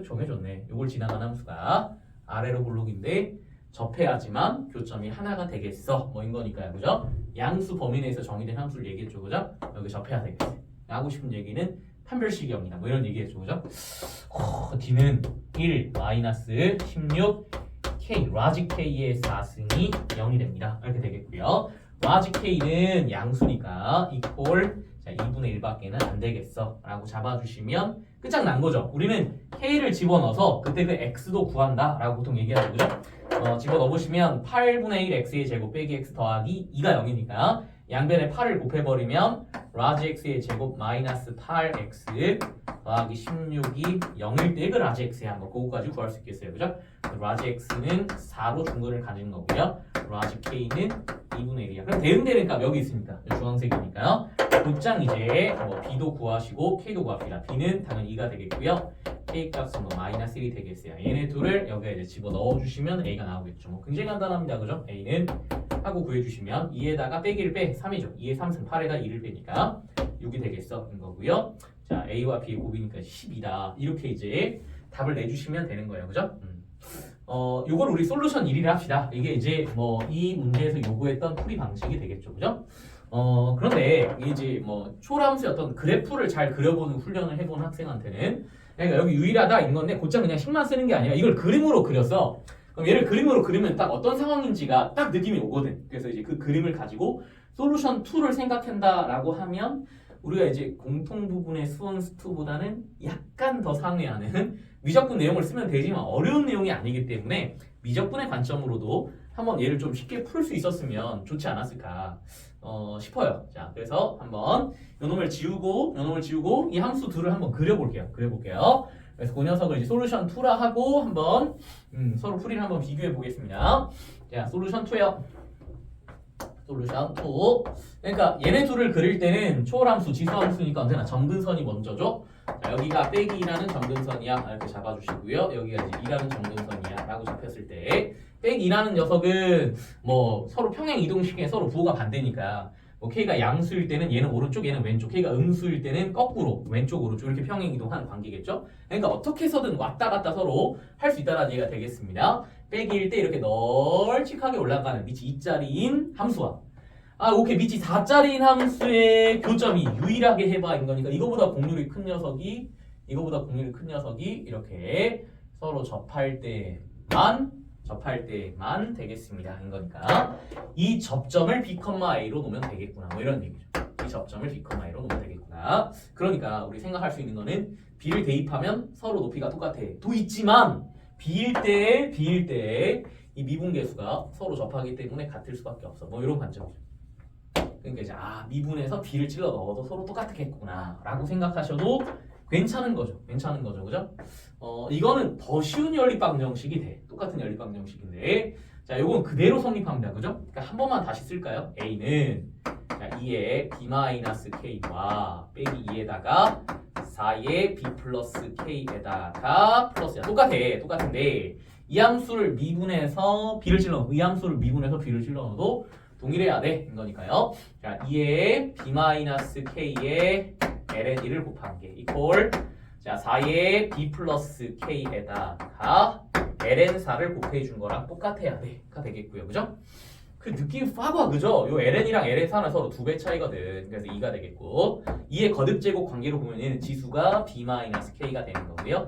정해졌네. 이걸 지나가는 함수가 아래로 볼록인데 접해야지만 교점이 하나가 되겠어 뭐인 거니까요. 그죠? 양수 범위 내에서 정의된 함수를 얘기했죠. 그죠? 여기 접해야 되겠어. 하고 싶은 얘기는 판별식이옵니다. 뭐 이런 얘기했죠. 그죠? D는 1 마이너스 16 K 라지 K의 4승이 0이 됩니다. 이렇게 되겠고요. 라지 K는 양수니까 이퀄 자 2분의 1밖에는 안 되겠어 라고 잡아주시면 끝장난 거죠. 우리는 K를 집어넣어서 그때 그 X도 구한다 라고 보통 얘기하죠. 그죠? 집어넣으시면 8분의 1 X의 제곱 빼기 X 더하기 2가 0이니까 양변에 8을 곱해버리면 라지 X의 제곱 마이너스 8X 더하기 16이 0일 때 그 라지 X의 한거 그거까지 구할 수 있겠어요. 그죠? 라지 X는 4로 중근을 가진 거고요. 라지 K는 2분의 1이야. 그럼 대응되는 값 여기 있으니까 주황색이니까요. 곧장 이제 뭐 B도 구하시고 K도 구합시다. B는 당연히 2가 되겠고요. K 값은 뭐 마이너스 1이 되겠어요. 얘네 둘을 여기에 이제 집어 넣어주시면 A가 나오겠죠. 뭐 굉장히 간단합니다. 그죠? A는 하고 구해주시면 2에다가 빼기를 빼 3이죠. 2에 3승 8에다 2를 빼니까 6이 되겠어 인 거고요. 자 A와 B의 곱이니까 10이다. 이렇게 이제 답을 내주시면 되는 거예요. 그죠? 요걸 우리 솔루션 1위를 합시다. 이게 이제 뭐 이 문제에서 요구했던 풀이 방식이 되겠죠. 그죠? 그런데 이제 뭐 초람수의 어떤 그래프를 잘 그려보는 훈련을 해본 학생한테는 그러니까 여기 유일하다인 건데 곧장 그냥 식만 쓰는 게 아니라 이걸 그림으로 그려서 그럼 얘를 그림으로 그리면 딱 어떤 상황인지가 딱 느낌이 오거든. 그래서 이제 그 그림을 가지고 솔루션 2를 생각한다라고 하면 우리가 이제 공통 부분의 수원수 2보다는 약간 더 상회하는 미적분 내용을 쓰면 되지만 어려운 내용이 아니기 때문에 미적분의 관점으로도 한번 얘를 좀 쉽게 풀 수 있었으면 좋지 않았을까 싶어요. 자, 그래서 한번 요놈을 지우고 이 함수 둘을 한번 그려볼게요. 그래서 그 녀석을 이제 솔루션 2라 하고 한번 서로 풀이를 한번 비교해 보겠습니다. 자, 솔루션 2요. 솔루션 2. 그러니까 얘네 둘을 그릴 때는 초월함수, 지수함수니까 언제나 점근선이 먼저죠. 자, 여기가 빼기 2라는 점근선이야. 이렇게 잡아주시고요. 여기가 이제 2라는 점근선이야. 라고 잡혔을 때 빼기 2라는 녀석은 뭐 서로 평행 이동식에 서로 부호가 반대니까 뭐 K가 양수일 때는 얘는 오른쪽, 얘는 왼쪽. K가 음수일 때는 거꾸로 왼쪽, 오른쪽 이렇게 평행 이동하는 관계겠죠. 그러니까 어떻게 해서든 왔다 갔다 서로 할 수 있다는 얘기가 되겠습니다. 빼기일 때 이렇게 널찍하게 올라가는 밑이 2짜리인 함수와 오케이 밑이 4짜리인 함수의 교점이 유일하게 해봐인 거니까 이거보다 공률이 큰 녀석이 이렇게 서로 접할 때만 되겠습니다. 인 거니까 이 접점을 B, A로 놓으면 되겠구나. 뭐 이런 얘기죠. 이 접점을 B, A로 놓으면 되겠구나. 그러니까 우리 생각할 수 있는 거는 B를 대입하면 서로 높이가 똑같아. 도 있지만 B일 때 이 미분계수가 서로 접하기 때문에 같을 수밖에 없어. 뭐 이런 관점이죠. 그러니까 이제 미분에서 B를 찔러 넣어도 서로 똑같겠구나 라고 생각하셔도 괜찮은 거죠. 그죠? 이거는 더 쉬운 연립방정식이 돼. 똑같은 연립방정식인데 자, 요건 그대로 성립합니다. 그죠? 그러니까 한 번만 다시 쓸까요? A는 자, 2의 b-k와 빼기 2에다가 4의 b 플러스 k에다가 플러스야. 똑같은데 이 함수를 미분해서 b를 실러넣고 이 함수를 미분해서 b를 실러넣어도 동일해야 돼. 인 거니까요. 자, 2의 b-k의 ln 1을 곱한 게 이퀄 자, 4의 b 플러스 k에다가 ln 4를 곱해 준 거랑 똑같아야 돼.가 되겠고요. 그죠? 그 느낌 파과 그죠? 요 ln이랑 ln 4는 서로 2배 차이거든. 그래서 2가 되겠고 2의 거듭제곱 관계로 보면 얘는 지수가 b-k가 되는 거고요.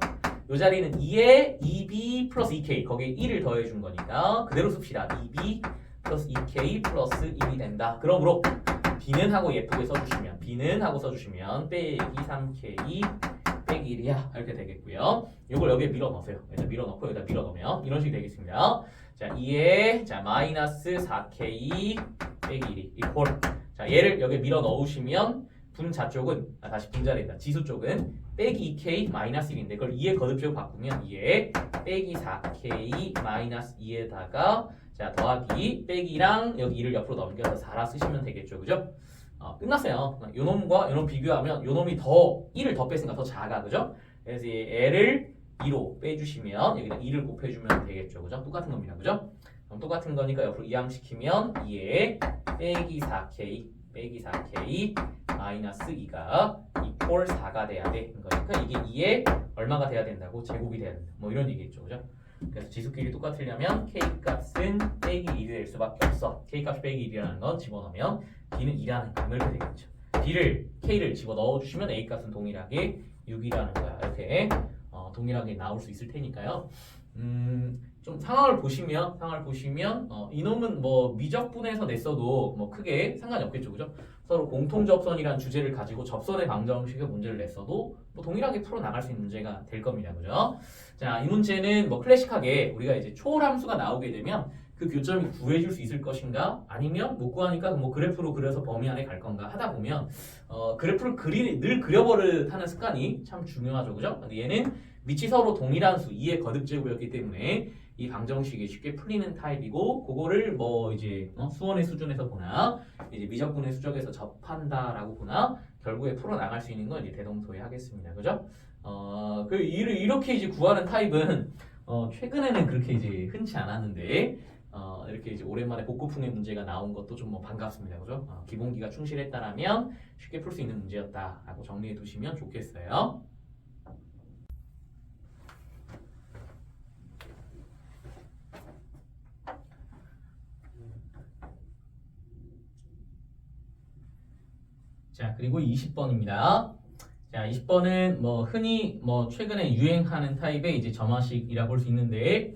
요 자리는 2의 2b 플러스 2k 거기에 1을 더해 준 거니까 그대로 씁시다. 2b 플러스 2k 플러스 1이 된다. 그러므로 b는 하고 예쁘게 써주시면 b는 하고 써주시면 빼기 3k 빼기 1이야 이렇게 되겠고요. 이걸 여기에 밀어 넣으세요. 여기다 밀어 넣고 여기다 밀어 넣으면 이런 식이 되겠습니다. 자, 2에 자 마이너스 4k 빼기 1이 이퀄 자 얘를 여기에 밀어 넣으시면 분자 쪽은 다시 분자된다. 지수 쪽은 빼기 2k 마이너스 1인데 그걸 2의 거듭제곱 바꾸면 2에 빼기 4k 마이너스 2에다가 자 더하기 빼기랑 여기 2를 옆으로 넘겨서 4라 쓰시면 되겠죠. 그죠? 끝났어요. 요 놈과 요 놈 비교하면 요 놈이 더 1을 더 뺐으니까 더 작아. 그죠? 그래서 이 L을 2로 빼주시면 여기다 2를 곱해주면 되겠죠. 그죠? 똑같은 겁니다. 그죠? 그럼 똑같은 거니까 옆으로 이항시키면 2에 빼기 4k 마이너스 2가 이퀄 4가 돼야 돼. 그러니까 이게 2에 얼마가 돼야 된다고? 제곱이 돼야 된다. 뭐 이런 얘기겠죠. 그죠? 그래서 지수끼리 똑같으려면 K값은 빼기 1이 될 수밖에 없어. K값이 빼기 1이라는 건 집어넣으면 B는 2라는 거 이렇게 되겠죠. K를 집어넣어 주시면 A값은 동일하게 6이라는 거야. 이렇게 동일하게 나올 수 있을 테니까요. 좀 상황을 보시면 이놈은 뭐 미적분해서 냈어도 뭐 크게 상관이 없겠죠. 그죠? 서로 공통접선이란 주제를 가지고 접선의 방정식의 문제를 냈어도 뭐 동일하게 풀어 나갈 수 있는 문제가 될 겁니다. 그죠? 자, 이 문제는 뭐 클래식하게 우리가 이제 초월함수가 나오게 되면 그 교점이 구해줄 수 있을 것인가 아니면 못 구하니까 뭐 그래프로 그려서 범위 안에 갈 건가 하다 보면 그래프를 늘 그려버릇 하는 습관이 참 중요하죠. 그죠? 근데 얘는 밑이 서로 동일한 수 2의 거듭제곱이었기 때문에 이 방정식이 쉽게 풀리는 타입이고 그거를 뭐 이제 수원의 수준에서 보나 이제 미적분의 수적에서 접한다라고 보나 결국에 풀어 나갈 수 있는 건 이제 대동소이 하겠습니다. 그죠? 이렇게 이제 구하는 타입은 최근에는 그렇게 이제 흔치 않았는데 이렇게 이제 오랜만에 복고풍의 문제가 나온 것도 좀 뭐 반갑습니다. 그죠? 기본기가 충실했다라면 쉽게 풀 수 있는 문제였다라고 정리해 두시면 좋겠어요. 자, 그리고 20번입니다. 자, 20번은 뭐 흔히 뭐 최근에 유행하는 타입의 이제 점화식이라 볼 수 있는데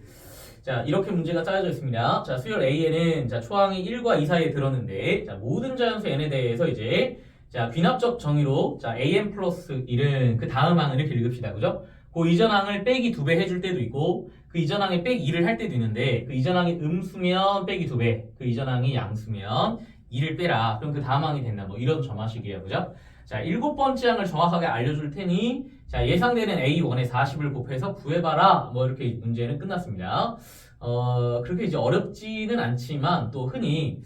자, 이렇게 문제가 짜여져 있습니다. 자, 수열 A에는 자, 초항이 1과 2 사이에 들었는데 자, 모든 자연수 N에 대해서 이제 자, 귀납적 정의로 자, AN 플러스 1은 그 다음 항을 이렇게 읽읍시다. 그죠? 그 이전 항을 빼기 2배 해줄 때도 있고 그 이전 항에 빼기 2를 할 때도 있는데 그 이전 항이 음수면 빼기 2배 그 이전 항이 양수면 2를 빼라. 그럼 그 다음 항이 된다. 뭐 이런 점화식이에요. 그죠? 자, 7번째 항을 정확하게 알려줄 테니 자, 예상되는 A1에 40을 곱해서 구해봐라. 뭐 이렇게 문제는 끝났습니다. 그렇게 이제 어렵지는 않지만 또 흔히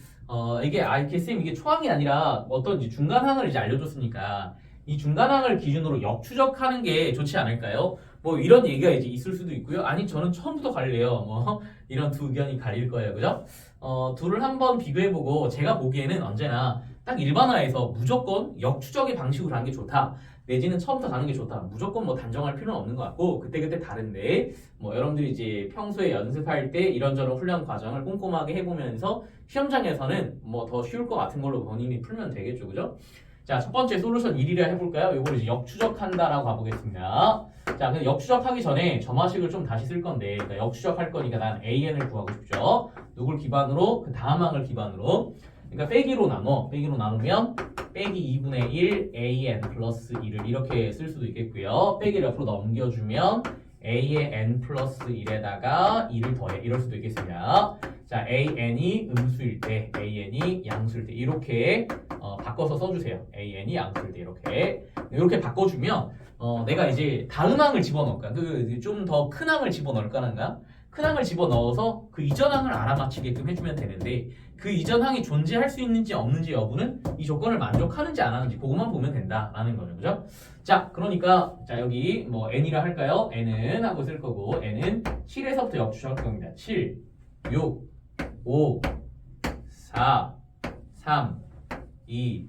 이게 이렇게 쌤 이게 초항이 아니라 어떤 이제 중간항을 이제 알려줬으니까 이 중간항을 기준으로 역추적하는 게 좋지 않을까요? 뭐 이런 얘기가 이제 있을 수도 있고요. 아니 저는 처음부터 갈래요. 뭐 이런 두 의견이 갈릴 거예요. 그죠? 둘을 한번 비교해보고 제가 보기에는 언제나 딱 일반화해서 무조건 역추적의 방식으로 하는 게 좋다. 내지는 처음부터 가는 게 좋다. 무조건 뭐 단정할 필요는 없는 것 같고 그때그때 다른데 뭐 여러분들이 이제 평소에 연습할 때 이런저런 훈련 과정을 꼼꼼하게 해보면서 시험장에서는 뭐 더 쉬울 것 같은 걸로 본인이 풀면 되겠죠. 그죠? 자, 첫 번째 솔루션 1이라 해볼까요? 이걸 이제 역추적한다라고 가보겠습니다. 자, 근데 역추적하기 전에 점화식을 좀 다시 쓸 건데 그러니까 역추적할 거니까 난 AN을 구하고 싶죠. 누굴 기반으로? 그 다음 항을 기반으로. 그러니까 빼기로 나누면 빼기 2분의 1 AN 플러스 1을 이렇게 쓸 수도 있겠고요. 빼기를 옆으로 넘겨주면 A의 N 플러스 1에다가 2를 더해 이럴 수도 있겠습니다. 자, AN이 음수일 때, AN이 양수일 때 이렇게 바꿔서 써주세요. AN이 양수일 때 이렇게 바꿔주면 내가 이제 다음 항을 집어넣을까? 좀 더 큰 항을 집어넣을까? 큰 항을 집어넣어서 그 이전 항을 알아맞히게끔 해주면 되는데 그 이전 항이 존재할 수 있는지 없는지 여부는 이 조건을 만족하는지 안 하는지 그것만 보면 된다라는 거죠. 그죠? 자, 그러니까 자 여기 뭐 n이라 할까요? n은 하고 쓸 거고 n은 7에서부터 역추적할 겁니다. 7, 6, 5, 4, 3, 2,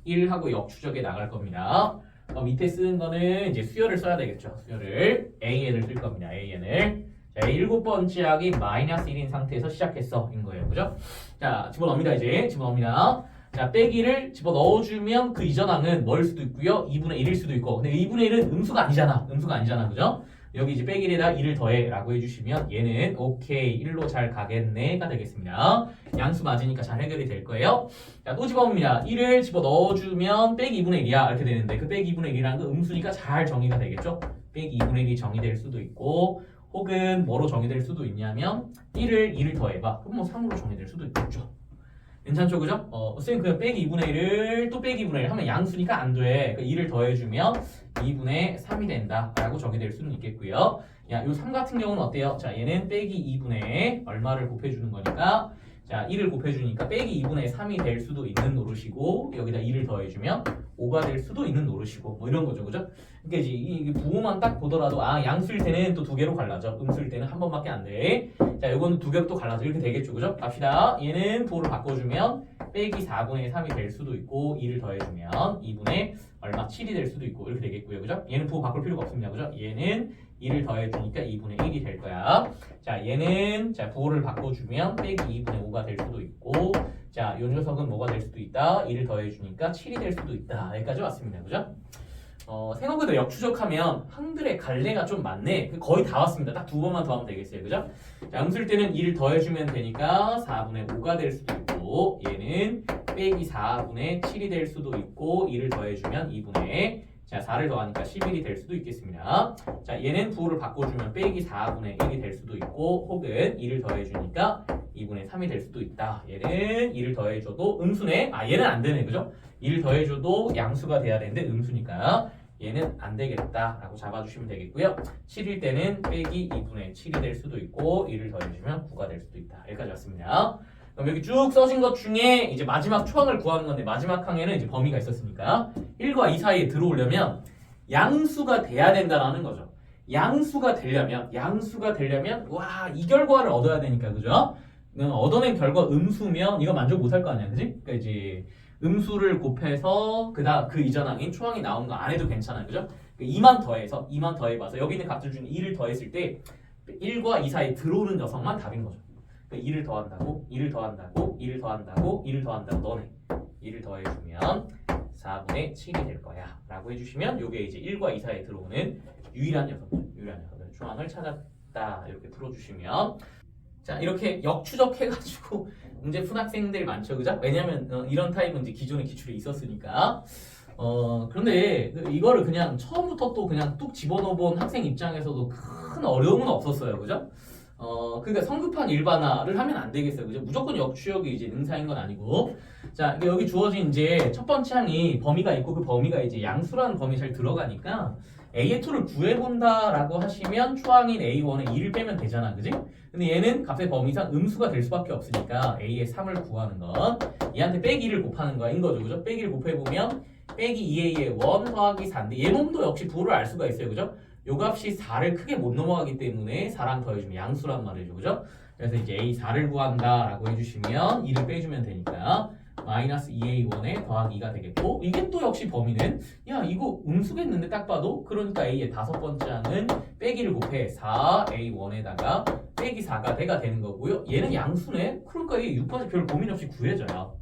1 하고 역추적에 나갈 겁니다. 밑에 쓰는 거는 이제 수열을 써야 되겠죠. 수열을 AN을 쓸 겁니다. AN을. 자, 7번째 항이 마이너스 1인 상태에서 시작했어. 인 거예요. 그죠? 자, 집어넣습니다. 이제. 집어넣습니다. 자, 빼기를 집어넣어주면 그 이전 항은 뭐일 수도 있고요. 2분의 1일 수도 있고. 근데 2분의 1은 음수가 아니잖아. 음수가 아니잖아. 그죠? 여기 이제 빼기에다 1을 더해 라고 해주시면 얘는 오케이 1로 잘 가겠네가 되겠습니다. 양수 맞으니까 잘 해결이 될 거예요. 자, 또 집어봅니다. 1을 집어넣어주면 빼기 2분의 1이야 이렇게 되는데 그 빼기 2분의 1이라는 건 음수니까 잘 정의가 되겠죠. 빼기 2분의 1이 정의될 수도 있고 혹은 뭐로 정의될 수도 있냐면 1을 더해봐. 그럼 뭐 3으로 정의될 수도 있겠죠. 괜찮죠, 그죠? 쌤 그냥 빼기 2분의 1을 또 빼기 2분의 1 하면 양수니까 안 돼. 그 2를 더해주면 2분의 3이 된다 라고 정의될 수는 있겠고요. 야, 요 3 같은 경우는 어때요? 자, 얘는 빼기 2분의 얼마를 곱해주는 거니까 자, 1을 곱해주니까 빼기 2분의 3이 될 수도 있는 노릇이고 여기다 2를 더해주면 5가 될 수도 있는 노릇이고 뭐 이런 거죠, 그죠? 그러니까 이제 이 부호만 딱 보더라도 아, 양수일 때는 또 2개로 갈라져. 음수일 때는 한 번밖에 안 돼. 자, 요거는 2개로 또 갈라져. 이렇게 되겠죠, 그죠? 갑시다. 얘는 부호를 바꿔주면 빼기 4분의 3이 될 수도 있고 2를 더해주면 2분의 얼마 7이 될 수도 있고 이렇게 되겠고요, 그죠? 얘는 부호 바꿀 필요가 없습니다, 그죠? 얘는 2를 더해주니까 2분의 1이 될 거야. 자, 얘는 자 부호를 바꿔주면 빼기 2분의 5가 될 수도 있고 자, 요 녀석은 뭐가 될 수도 있다. 2를 더해주니까 7이 될 수도 있다. 여기까지 왔습니다, 그죠? 생각보다 역추적하면 항들의 갈래가 좀 많네. 거의 다 왔습니다. 딱 2번만 더 하면 되겠어요, 그죠? 자, 음수일 때는 2를 더해주면 되니까 4분의 5가 될 수도 있고 얘는 빼기 4분의 7이 될 수도 있고 2를 더해주면 2분의 자 4를 더하니까 11이 될 수도 있겠습니다. 자, 얘는 부호를 바꿔주면 빼기 4분의 1이 될 수도 있고 혹은 2를 더해주니까 2분의 3이 될 수도 있다. 얘는 2를 더해줘도 음수네. 아, 얘는 안 되네, 그죠? 2를 더해줘도 양수가 돼야 되는데 음수니까 얘는 안 되겠다 라고 잡아주시면 되겠고요. 7일 때는 빼기 2분의 7이 될 수도 있고 2를 더해주면 9가 될 수도 있다. 여기까지 왔습니다. 그럼 여기 쭉 써진 것 중에 이제 마지막 초항을 구하는 건데 마지막 항에는 이제 범위가 있었으니까 1과 2 사이에 들어오려면 양수가 돼야 된다라는 거죠. 양수가 되려면 와, 이 결과를 얻어야 되니까, 그죠? 얻어낸 결과 음수면 이거 만족 못할 거 아니야, 그지? 그러니까 이제 음수를 곱해서 그 이전 항인 초항이 나온 거 안 해도 괜찮아요, 그죠? 2만 더해봐서 여기 있는 값들 중에 2를 더했을 때 1과 2 사이에 들어오는 녀석만 답인 거죠. 2를 더한다고, 2를 더한다고, 2를 더한다고, 2를 더한다고 너네 2를 더해주면 4분의 7이 될 거야 라고 해주시면 이게 이제 1과 2 사이에 들어오는 유일한 녀석들 중앙을 찾았다 이렇게 풀어주시면 자, 이렇게 역추적해가지고 문제 푼 학생들 많죠, 그죠? 왜냐면 이런 타입은 이제 기존에 기출에 있었으니까 그런데 이거를 그냥 처음부터 또 그냥 뚝 집어넣어본 학생 입장에서도 큰 어려움은 없었어요, 그죠? 그러니까 성급한 일반화를 하면 안 되겠어요, 그죠? 무조건 역추적이 이제 능사인 건 아니고. 자, 여기 주어진 이제 첫 번째 항이 범위가 있고 그 범위가 이제 양수라는 범위 잘 들어가니까 A의 2를 구해본다라고 하시면 초항인 A1에 2를 빼면 되잖아, 그지? 근데 얘는 값의 범위상 음수가 될 수밖에 없으니까 A의 3을 구하는 건 얘한테 빼기 2를 곱하는 거인 거죠, 그죠? 빼기를 곱해보면 빼기 2A의 1 더하기 4인데 얘 놈도 역시 부호를 알 수가 있어요, 그죠? 요 값이 4를 크게 못 넘어가기 때문에 4랑 더해주면 양수란 말이죠, 그죠? 그래서 이제 A4를 구한다라고 해주시면 2를 빼주면 되니까 마이너스 2A1에 더하기 2가 되겠고 이게 또 역시 범위는 야 이거 음수겠는데 딱 봐도 그러니까 A의 5번째 항은 빼기를 곱해 4A1에다가 빼기 4가 대가 되는 거고요. 얘는 양수네. 그러니까 이게 6번째 별 고민 없이 구해져요.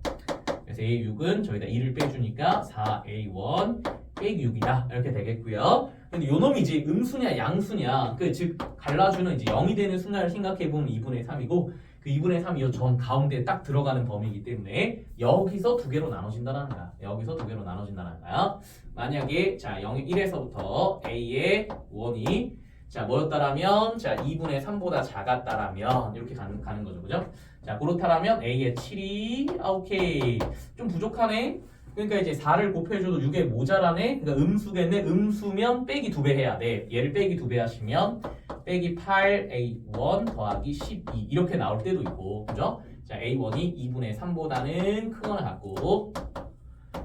그래서 A6은 저기다 2를 빼주니까 4A1 빼기 6이다 이렇게 되겠고요. 근데 요 놈이 이제 음수냐 양수냐 즉 갈라주는 이제 0이 되는 순간을 생각해보면 2분의 3이고 그 2분의 3이 요 점 가운데 딱 들어가는 범위이기 때문에 여기서 2개로 나눠진다는 거야. 만약에 자 0의 1에서부터 A의 1이 자 뭐였다라면 자 2분의 3보다 작았다라면 이렇게 가는 거죠, 그죠? 자 그렇다라면 A의 7이 오케이 좀 부족하네. 그러니까 이제 4를 곱해줘도 6에 모자라네. 그러니까 음수겠네. 음수면 빼기 2배 해야 돼. 얘를 빼기 2배 하시면 빼기 8A1 더하기 12 이렇게 나올 때도 있고, 그죠? 자, A1이 2분의 3보다는 크거나 같고,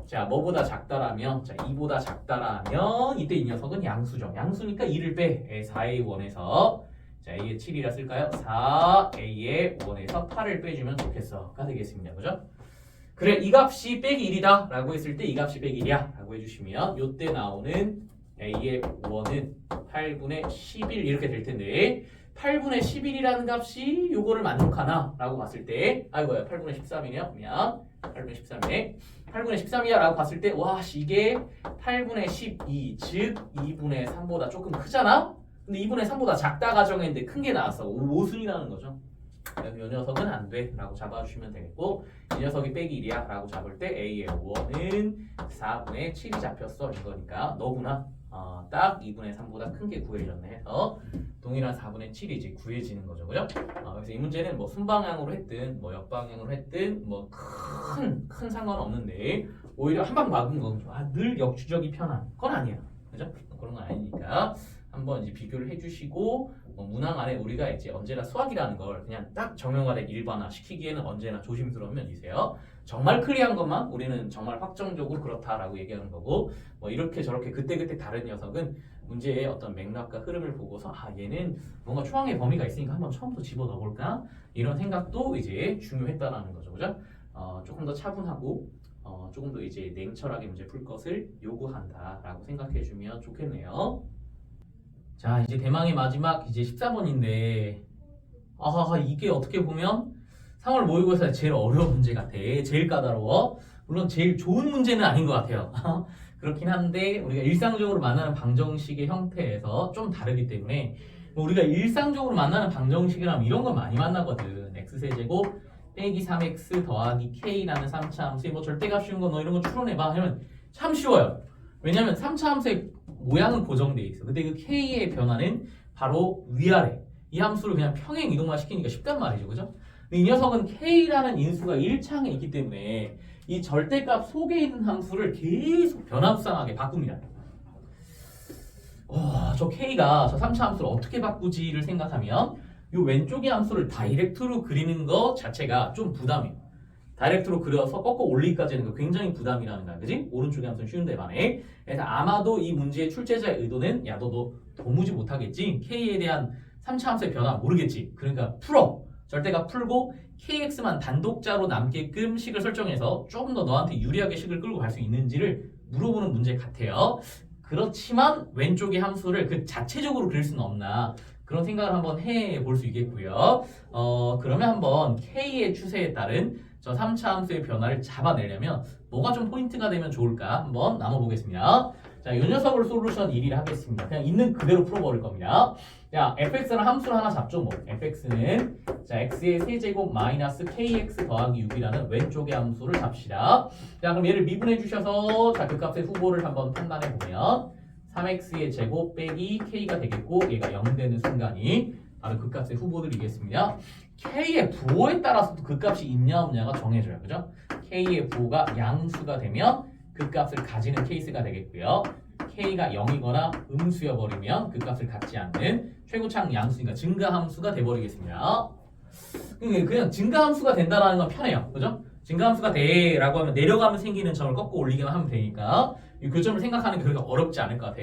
자, 뭐보다 작다라면, 자, 2보다 작다라면 이때 이 녀석은 양수죠. 양수니까 2를 빼. 4A1에서 자, A의 7이라 쓸까요? 4A의 1에서 8을 빼주면 좋겠어가 되겠습니다. 그죠? 그래, 이 값이 빼기 1이다 라고 했을 때 이 값이 빼기 1이야 라고 해주시면 요때 나오는 A의 1은 8분의 11 이렇게 될 텐데 8분의 11이라는 값이 요거를 만족하나? 라고 봤을 때 아이고야 8분의 13이네요. 그냥 8분의 13이네. 8분의 13이야 라고 봤을 때 와, 이게 8분의 12 즉 2분의 3보다 조금 크잖아? 근데 2분의 3보다 작다 가정했는데 큰 게 나왔어. 모순이 나는 거죠. 그래서 이 녀석은 안 돼 라고 잡아주시면 되겠고 이 녀석이 빼기 1이야 라고 잡을 때 A의 5는 4분의 7이 잡혔어 이거니까 너구나 딱 2분의 3보다 큰 게 구해졌네 해서 동일한 4분의 7이 구해지는 거죠. 그죠? 그래서 이 문제는 뭐 순방향으로 했든 뭐 역방향으로 했든 뭐 큰 상관없는데 오히려 한 방 막은 건 늘 역추적이 편한 건 아니야. 그죠? 그런 건 아니니까 한번 이제 비교를 해주시고 문항 안에 우리가 이제 언제나 수학이라는 걸 그냥 딱 정형화된 일반화 시키기에는 언제나 조심스러운 면이세요. 정말 클리어한 것만 우리는 정말 확정적으로 그렇다라고 얘기하는 거고 뭐 이렇게 저렇게 그때그때 다른 녀석은 문제의 어떤 맥락과 흐름을 보고서 얘는 뭔가 초항의 범위가 있으니까 한번 처음부터 집어넣어볼까 이런 생각도 이제 중요했다라는 거죠. 그죠? 조금 더 차분하고 조금 더 이제 냉철하게 문제 풀 것을 요구한다라고 생각해주면 좋겠네요. 자, 이제 대망의 마지막 이제 14번인데 이게 어떻게 보면 3월 모의고사에 제일 어려운 문제 같아. 제일 까다로워. 물론 제일 좋은 문제는 아닌 것 같아요. 그렇긴 한데 우리가 일상적으로 만나는 방정식의 형태에서 좀 다르기 때문에 뭐 우리가 일상적으로 만나는 방정식이라면 이런 건 많이 만나거든. x세제곱 빼기 3x 더하기 k라는 3차 함수에 뭐 절대값 쉬운 거 너 이런 거 추론해봐 하면 참 쉬워요. 왜냐면 3차 함수의 모양은 고정돼 있어. 근데 그 k의 변화는 바로 위아래 이 함수를 그냥 평행 이동만 시키니까 쉽단 말이죠. 그죠? 근데 이 녀석은 k라는 인수가 1차항에 있기 때문에 이 절대값 속에 있는 함수를 계속 변화무쌍하게 바꿉니다. 저 k가 저 3차 함수를 어떻게 바꾸지를 생각하면 이 왼쪽의 함수를 다이렉트로 그리는 것 자체가 좀 부담이에요. 다이렉트로 그려서 꺾어 올리기까지 하는 거 굉장히 부담이라는 거야. 그지? 오른쪽의 함수는 쉬운데 반해. 그래서 아마도 이 문제의 출제자의 의도는 야 너도 도무지 못하겠지. k에 대한 3차 함수의 변화 모르겠지. 그러니까 풀어. 절대가 풀고 kx만 단독자로 남게끔 식을 설정해서 조금 더 너한테 유리하게 식을 끌고 갈 수 있는지를 물어보는 문제 같아요. 그렇지만 왼쪽의 함수를 그 자체적으로 그릴 수는 없나 그런 생각을 한번 해볼 수 있겠고요. 그러면 한번 k의 추세에 따른 저 3차 함수의 변화를 잡아내려면 뭐가 좀 포인트가 되면 좋을까 한번 나눠보겠습니다. 자, 이 녀석을 솔루션 1위를 하겠습니다. 그냥 있는 그대로 풀어버릴 겁니다. 자, fx는 함수를 하나 잡죠. 뭐 fx는 자 x의 세제곱 마이너스 kx 더하기 6이라는 왼쪽의 함수를 잡시다. 자, 그럼 얘를 미분해 주셔서 자, 그 값의 후보를 한번 판단해 보면 3x의 제곱 빼기 k가 되겠고 얘가 0 되는 순간이 바로 그 값의 후보들이겠습니다. k의 부호에 따라서도 그 값이 있냐 없냐가 정해져요. 그죠? k의 부호가 양수가 되면 그 값을 가지는 케이스가 되겠고요. k가 0이거나 음수여버리면 그 값을 갖지 않는 최고차항 양수니까 증가함수가 돼버리겠습니다. 그냥 증가함수가 된다는 건 편해요. 그죠? 증가함수가 돼라고 하면 내려가면 생기는 점을 꺾고 올리기만 하면 되니까 이 교점을 생각하는 게 그렇게 어렵지 않을 것 같아.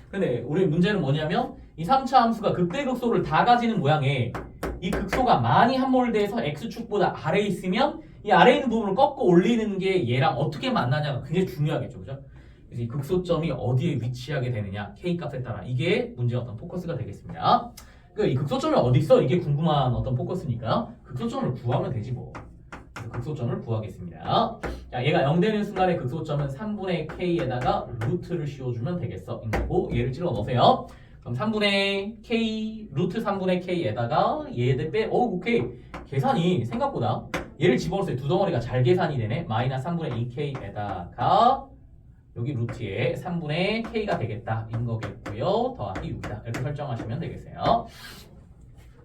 근데 우리 문제는 뭐냐면 이 3차 함수가 극대극소를 다 가지는 모양에 이 극소가 많이 함몰돼서 x축보다 아래에 있으면 이 아래에 있는 부분을 꺾고 올리는 게 얘랑 어떻게 만나냐가 굉장히 중요하겠죠. 그죠? 그래서 이 극소점이 어디에 위치하게 되느냐 k값에 따라 이게 문제의 어떤 포커스가 되겠습니다. 그러니까 이 극소점이 어디 있어? 이게 궁금한 어떤 포커스니까 극소점을 구하면 되지 뭐. 그래서 극소점을 구하겠습니다. 자, 얘가 0 되는 순간에 극소점은 3분의 k에다가 루트를 씌워주면 되겠어. 이거고 얘를 찔러 넣으세요. 그럼 3분의 k 루트 3분의 k에다가 얘들 빼 오케이 계산이 생각보다 얘를 집어넣었을 때 두 덩어리가 잘 계산이 되네. 마이너스 3분의 2k에다가 여기 루트에 3분의 k가 되겠다 인 거겠고요. 더하기 6이다 이렇게 설정하시면 되겠어요.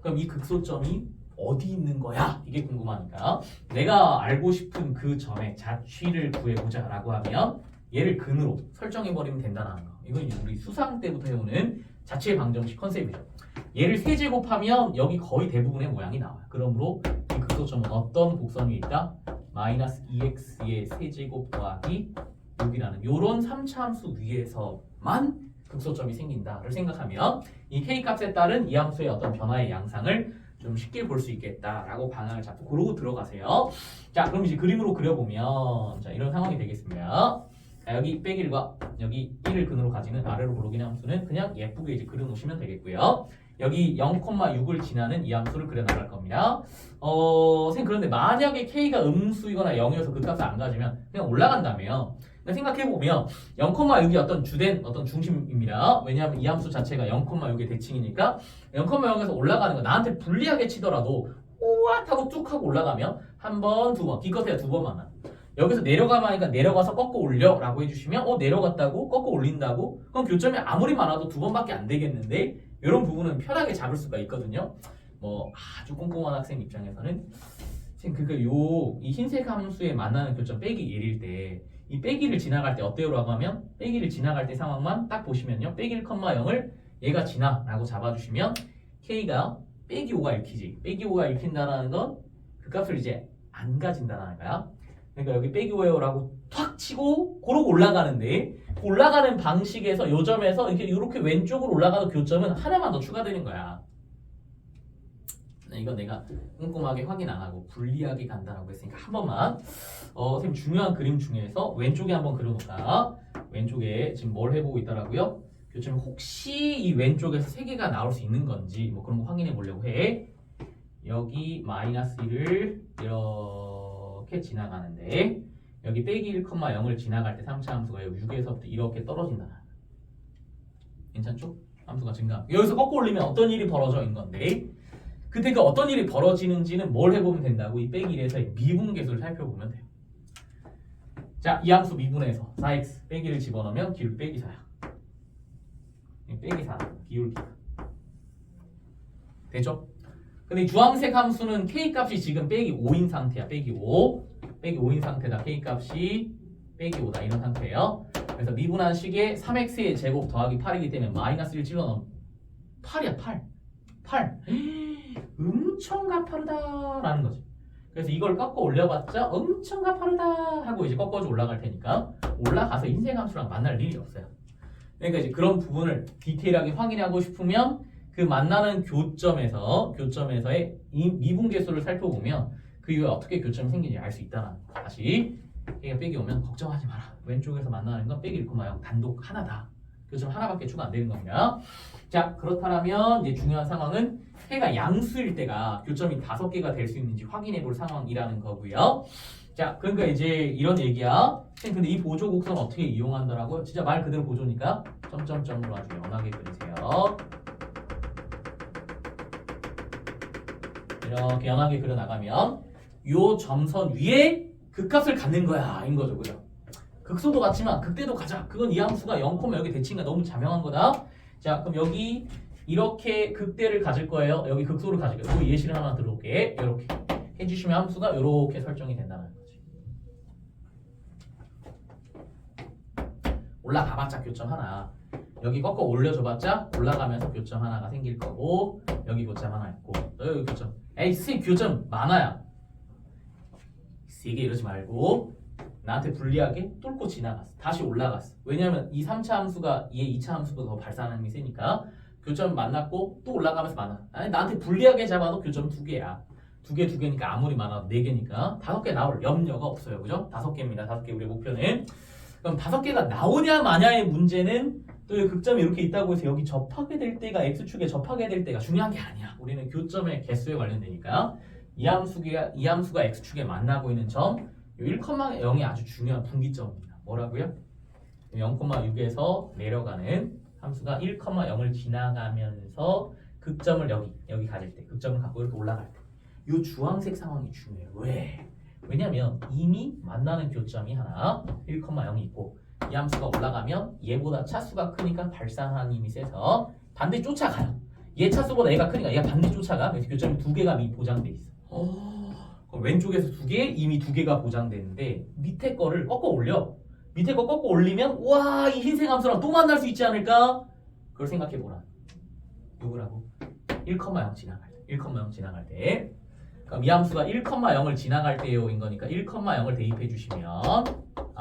그럼 이 극소점이 어디 있는 거야? 이게 궁금하니까 내가 알고 싶은 그 점의 자취를 구해보자 라고 하면 얘를 근으로 설정해버리면 된다는 거. 이건 이제 우리 수상 때부터 해오는 자취의 방정식 컨셉이죠. 얘를 세제곱하면 여기 거의 대부분의 모양이 나와요. 그러므로 이 극소점은 어떤 곡선 위에 있다? 마이너스 2x의 세제곱 더하기 6이라는 요런 3차 함수 위에서만 극소점이 생긴다를 생각하면 이 k값에 따른 이 함수의 어떤 변화의 양상을 좀 쉽게 볼 수 있겠다라고 방향을 잡고 그러고 들어가세요. 자, 그럼 이제 그림으로 그려보면 자 이런 상황이 되겠습니다. 자, 여기 빼기 1과 여기 1을 근으로 가지는 아래로 고르기는 함수는 그냥 예쁘게 이제 그려놓으시면 되겠고요. 여기 0,6을 지나는 이 함수를 그려나갈 겁니다. 선생님 그런데 만약에 k가 음수이거나 0이어서 그 값을 안 가지면 그냥 올라간다며. 생각해보면 0,6이 어떤 주된 어떤 중심입니다. 왜냐하면 이 함수 자체가 0,6의 대칭이니까 0,0에서 올라가는 거 나한테 불리하게 치더라도 우와 하고 쭉 하고 올라가면 한 번, 두 번, 기껏해야 두 번 만나. 여기서 내려가면 하니까 내려가서 꺾어 올려 라고 해주시면 내려갔다고 꺾어 올린다고? 그럼 교점이 아무리 많아도 두 번밖에 안 되겠는데 이런 부분은 편하게 잡을 수가 있거든요. 뭐 아주 꼼꼼한 학생 입장에서는 그러니까 이 흰색 함수에 만나는 교점 빼기 1일 때 이 빼기를 지나갈 때 어때요라고 하면 빼기를 지나갈 때 상황만 딱 보시면요. 빼기 1,0을 얘가 지나 라고 잡아주시면 k가 빼기 5가 읽히지. 빼기 5가 읽힌다는 건 그 값을 이제 안 가진다는 거야. 그러니까 여기 빼기 5예요라고 탁 치고 고르고 올라가는데 올라가는 방식에서 요 점에서 이렇게 왼쪽으로 올라가도 교점은 하나만 더 추가되는 거야. 이건 내가 꼼꼼하게 확인 안 하고 불리하게 간다라고 했으니까 한 번만 선생님 중요한 그림 중에서 왼쪽에 한번 그려놓을까? 왼쪽에 지금 뭘 해보고 있더라고요? 교점이 혹시 이 왼쪽에서 3개가 나올 수 있는 건지 뭐 그런 거 확인해 보려고 해. 여기 마이너스 1을 이렇게 지나가는데 여기 빼기 1,0을 지나갈 때 3차 함수가 6에서부터 이렇게 떨어진다. 괜찮죠? 함수가 증가. 여기서 꺾고 올리면 어떤 일이 벌어져인 건데 그때 그 어떤 일이 벌어지는지는 뭘 해보면 된다고? 이 빼기 1에서의 미분계수를 살펴보면 돼요. 자, 이 함수 미분해서 4x 빼기를 집어넣으면 기울 빼기 4야. 빼기 4, 기울 기가. 되죠? 근데 이 주황색 함수는 k값이 지금 빼기 5인 상태야. 빼기 5. 빼기 5인 상태다. k값이 빼기 5다. 이런 상태예요. 그래서 미분한 식에 3x의 제곱 더하기 8이기 때문에 마이너스 1 집어넣으면 8이야. 8. 엄청 가파르다라는 거지. 그래서 이걸 꺾어 올려봤자 엄청 가파르다 하고 이제 꺾어져 올라갈 테니까 올라가서 흰색 함수랑 만날 일이 없어요. 그러니까 이제 그런 부분을 디테일하게 확인하고 싶으면 그 만나는 교점에서의 이 미분계수를 살펴보면 그 이후에 어떻게 교점이 생기는지 알 수 있다는 거. 다시 K가 빼기 오면 걱정하지 마라. 왼쪽에서 만나는 건 빼기 1,0 단독 하나다. 교점 하나밖에 추가 안 되는 겁니다. 자, 그렇다면 이제 중요한 상황은 K가 양수일 때가 교점이 5개가 될 수 있는지 확인해 볼 상황이라는 거고요. 자, 그러니까 이제 이런 얘기야. 근데 이 보조 곡선 어떻게 이용한다라고요? 진짜 말 그대로 보조니까 점점점으로 아주 연하게 그리세요. 이렇게 연하게 그려 나가면 요 점선 위에 극값을 갖는 거야, 인 거죠, 그죠? 극소도 같지만 극대도 가자. 그건 이 함수가 0,여기 대칭과 너무 자명한 거다. 자, 그럼 여기 이렇게 극대를 가질 거예요. 여기 극소를 가질 거예요. 그 예시를 하나 들어올게. 이렇게 해주시면 함수가 이렇게 설정이 된다는 거지. 올라가봤자 교점 하나. 여기 꺾어 올려줘봤자 올라가면서 교점 하나가 생길 거고 여기 교점 하나 있고 또 여기 교점. 에이 선생님 교점 많아야. 세게 이러지 말고 나한테 불리하게 뚫고 지나갔어. 다시 올라갔어. 왜냐면 이 3차 함수가 얘 2차 함수보다 더 발산하는 힘이 세니까 교점 만났고 또 올라가면서 많아. 아니 나한테 불리하게 잡아도 교점 2개야. 2개니까 아무리 많아도 4개니까 5개 나올 염려가 없어요. 그죠? 5개입니다. 5개 우리 목표는. 그럼 5개가 나오냐 마냐의 문제는 또 극점이 이렇게 있다고 해서 여기 접하게 될 때가 x축에 접하게 될 때가 중요한 게 아니야. 우리는 교점의 개수에 관련되니까 이 함수가 x축에 만나고 있는 점 1,0이 아주 중요한 분기점입니다. 뭐라고요? 0,6에서 내려가는 함수가 1,0을 지나가면서 극점을 여기 가질 때 극점을 갖고 이렇게 올라갈 때 이 주황색 상황이 중요해요. 왜? 왜냐면 이미 만나는 교점이 하나 1,0이 있고 이 함수가 올라가면 얘보다 차수가 크니까 발산하는 힘이 세서 반드시 쫓아가요. 얘 차수보다 얘가 크니까 얘가 반드시 쫓아가. 그래서 교점이 두 개가 이미 보장돼 있어. 그럼 왼쪽에서 두 개, 이미 두 개가 보장되는데 밑에 거를 꺾어 올려. 밑에 거 꺾어 올리면 와, 이 흰색 함수랑 또 만날 수 있지 않을까? 그걸 생각해 보라. 누구라고? 1,0 지나갈 때. 1,0 지나갈 때. 그럼 이 함수가 1,0을 지나갈 때요인 거니까 1,0을 대입해 주시면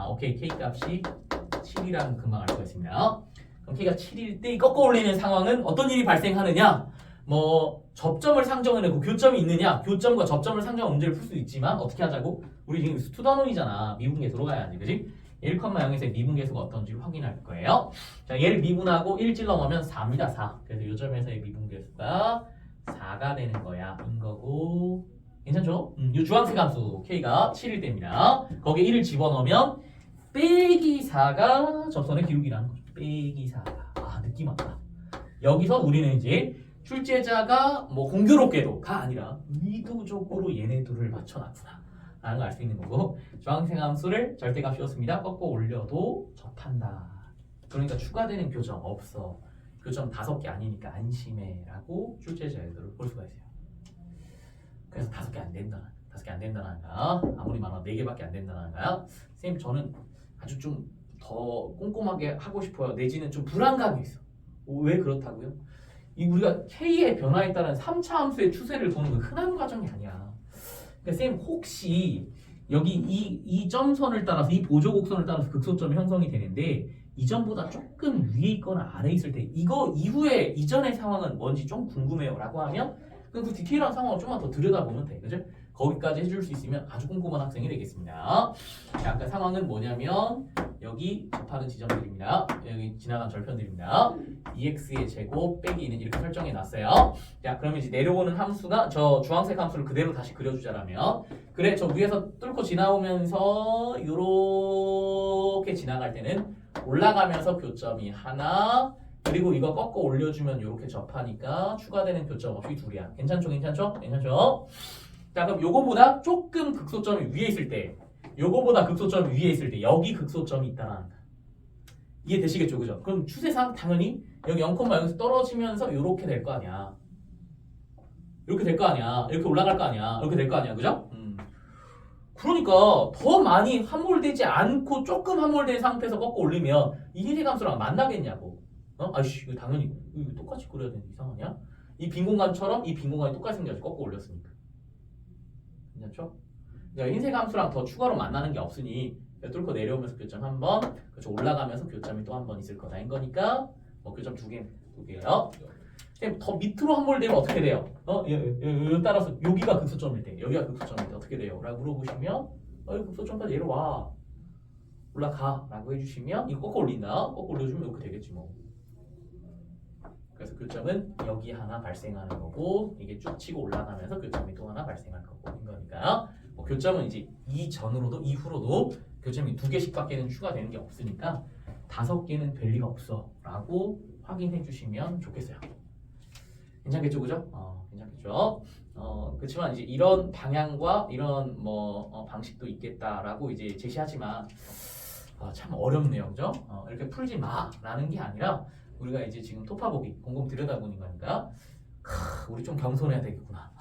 오케이. k 값이 7이라는 금방 알 수가 있습니다. 그럼 k가 7일 때 꺾어 올리는 상황은 어떤 일이 발생하느냐? 뭐 접점을 상정해내고 교점이 있느냐? 교점과 접점을 상정한 문제를 풀 수 있지만 어떻게 하자고? 우리 지금 수단원이잖아. 미분계수로 가야지, 그지? 1,0에서의 미분계수가 어떤지 확인할 거예요. 자, 얘를 미분하고 1 찔러 넣으면 4입니다. 4. 그래서 이 점에서의 미분계수가 4가 되는 거야. 인 거고. 괜찮죠? 이 주황색 함수 k가 7일 때입니다. 거기에 1을 집어넣으면 빼기 4가 접선의 기울기라는 거죠. 빼기 4가. 느낌 왔다. 여기서 우리는 이제 출제자가 뭐 공교롭게도가 아니라 의도적으로 얘네 둘을 맞춰놨구나 라는 걸 알 수 있는 거고, 주황색 함수를 절대값 씌웠습니다. 꺾어 올려도 접한다. 그러니까 추가되는 교점 없어. 교점 5개 아니니까 안심해 라고 출제자의 의도를 볼 수가 있어요. 그래서 5개 안 된다. 5개 안 된다는 거야. 아무리 많아도 4개밖에 안 된다는 거야. 선생님, 저는 아주 좀 더 꼼꼼하게 하고 싶어요. 내지는 좀 불안감이 있어. 왜 그렇다고요? 우리가 K의 변화에 따른 3차 함수의 추세를 보는 건 흔한 과정이 아니야. 그러니까 쌤, 혹시 여기 이 점선을 따라서, 이 보조곡선을 따라서 극소점이 형성이 되는데 이 점보다 조금 위에 있거나 아래에 있을 때 이거 이후에 이전의 상황은 뭔지 좀 궁금해요 라고 하면 그 디테일한 상황을 좀만 더 들여다보면 돼. 그죠? 거기까지 해줄 수 있으면 아주 꼼꼼한 학생이 되겠습니다. 자, 아까 상황은 뭐냐면 여기 접하는 지점들입니다. 여기 지나간 절편들입니다. ex의 제곱 빼기 2는 이렇게 설정해 놨어요. 자, 그러면 이제 내려오는 함수가 저 주황색 함수를 그대로 다시 그려주자라면, 그래, 저 위에서 뚫고 지나오면서 요렇게 지나갈 때는 올라가면서 교점이 하나, 그리고 이거 꺾어 올려주면 이렇게 접하니까 추가되는 교점 없이 둘이야. 괜찮죠? 괜찮죠? 괜찮죠? 자, 그럼 요거보다 조금 극소점이 위에 있을 때, 요거보다 극소점이 위에 있을 때 여기 극소점이 있다라는 거야. 이해되시겠죠? 그죠? 그럼 추세상 당연히 여기 0,0에서 떨어지면서 이렇게 될 거 아니야. 이렇게 될 거 아니야. 이렇게 올라갈 거 아니야. 이렇게 될 거 아니야. 그죠? 그러니까 더 많이 함몰되지 않고 조금 함몰된 상태에서 꺾어 올리면 이 흰색 함수랑 만나겠냐고. 아이씨, 이거 당연히 이거 똑같이 그려야 되는데 이상하냐? 이 빈 공간처럼 이 빈 공간이 똑같이 생겨서 꺾어 올렸으니까. 괜찮죠? 흰색 함수랑 더 추가로 만나는 게 없으니 뚫고 내려오면서 교점 한 번, 그렇죠, 올라가면서 교점이 또 한 번 있을 거다인 거니까 교점 두 개요. 더 밑으로 함몰되면 어떻게 돼요? 따라서 여기가 극소점일 때, 여기가 극소점일 때 어떻게 돼요? 라고 물어보시면 여기 극소점까지 내려와, 올라가 라고 해주시면 이거 꺾어 올린다. 꺾어 올려주면 이렇게 되겠지 뭐. 그래서 교점은 여기 하나 발생하는 거고, 이게 쭉 치고 올라가면서 교점이 또 하나 발생할 거고 인 거니까, 교점은 이제 이전으로도 이후로도 교점이 2개씩밖에는 추가되는 게 없으니까 5개는 될 리가 없어 라고 확인해 주시면 좋겠어요. 괜찮겠죠? 그죠? 괜찮겠죠? 그렇지만 이제 이런 방향과 이런 방식도 있겠다라고 이제 제시하지만 참 어렵네요. 그죠? 이렇게 풀지 마라는 게 아니라 우리가 이제 지금 토파보기 곰곰 들여다보는 거니까 우리 좀 겸손해야 되겠구나.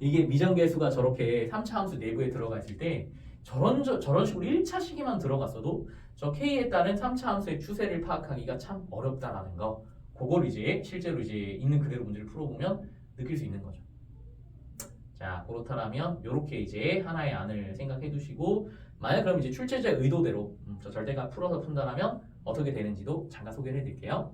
이게 미정계수가 저렇게 3차 함수 내부에 들어가 있을 때 저런 식으로 1차 시기만 들어갔어도 저 K에 따른 3차 함수의 추세를 파악하기가 참 어렵다라는 거, 그걸 이제 실제로 이제 있는 그대로 문제를 풀어보면 느낄 수 있는 거죠. 자, 그렇다면 이렇게 이제 하나의 안을 생각해 두시고, 만약 그럼 이제 출제자의 의도대로 저 절대값 풀어서 푼다면 어떻게 되는지도 잠깐 소개를 해드릴게요.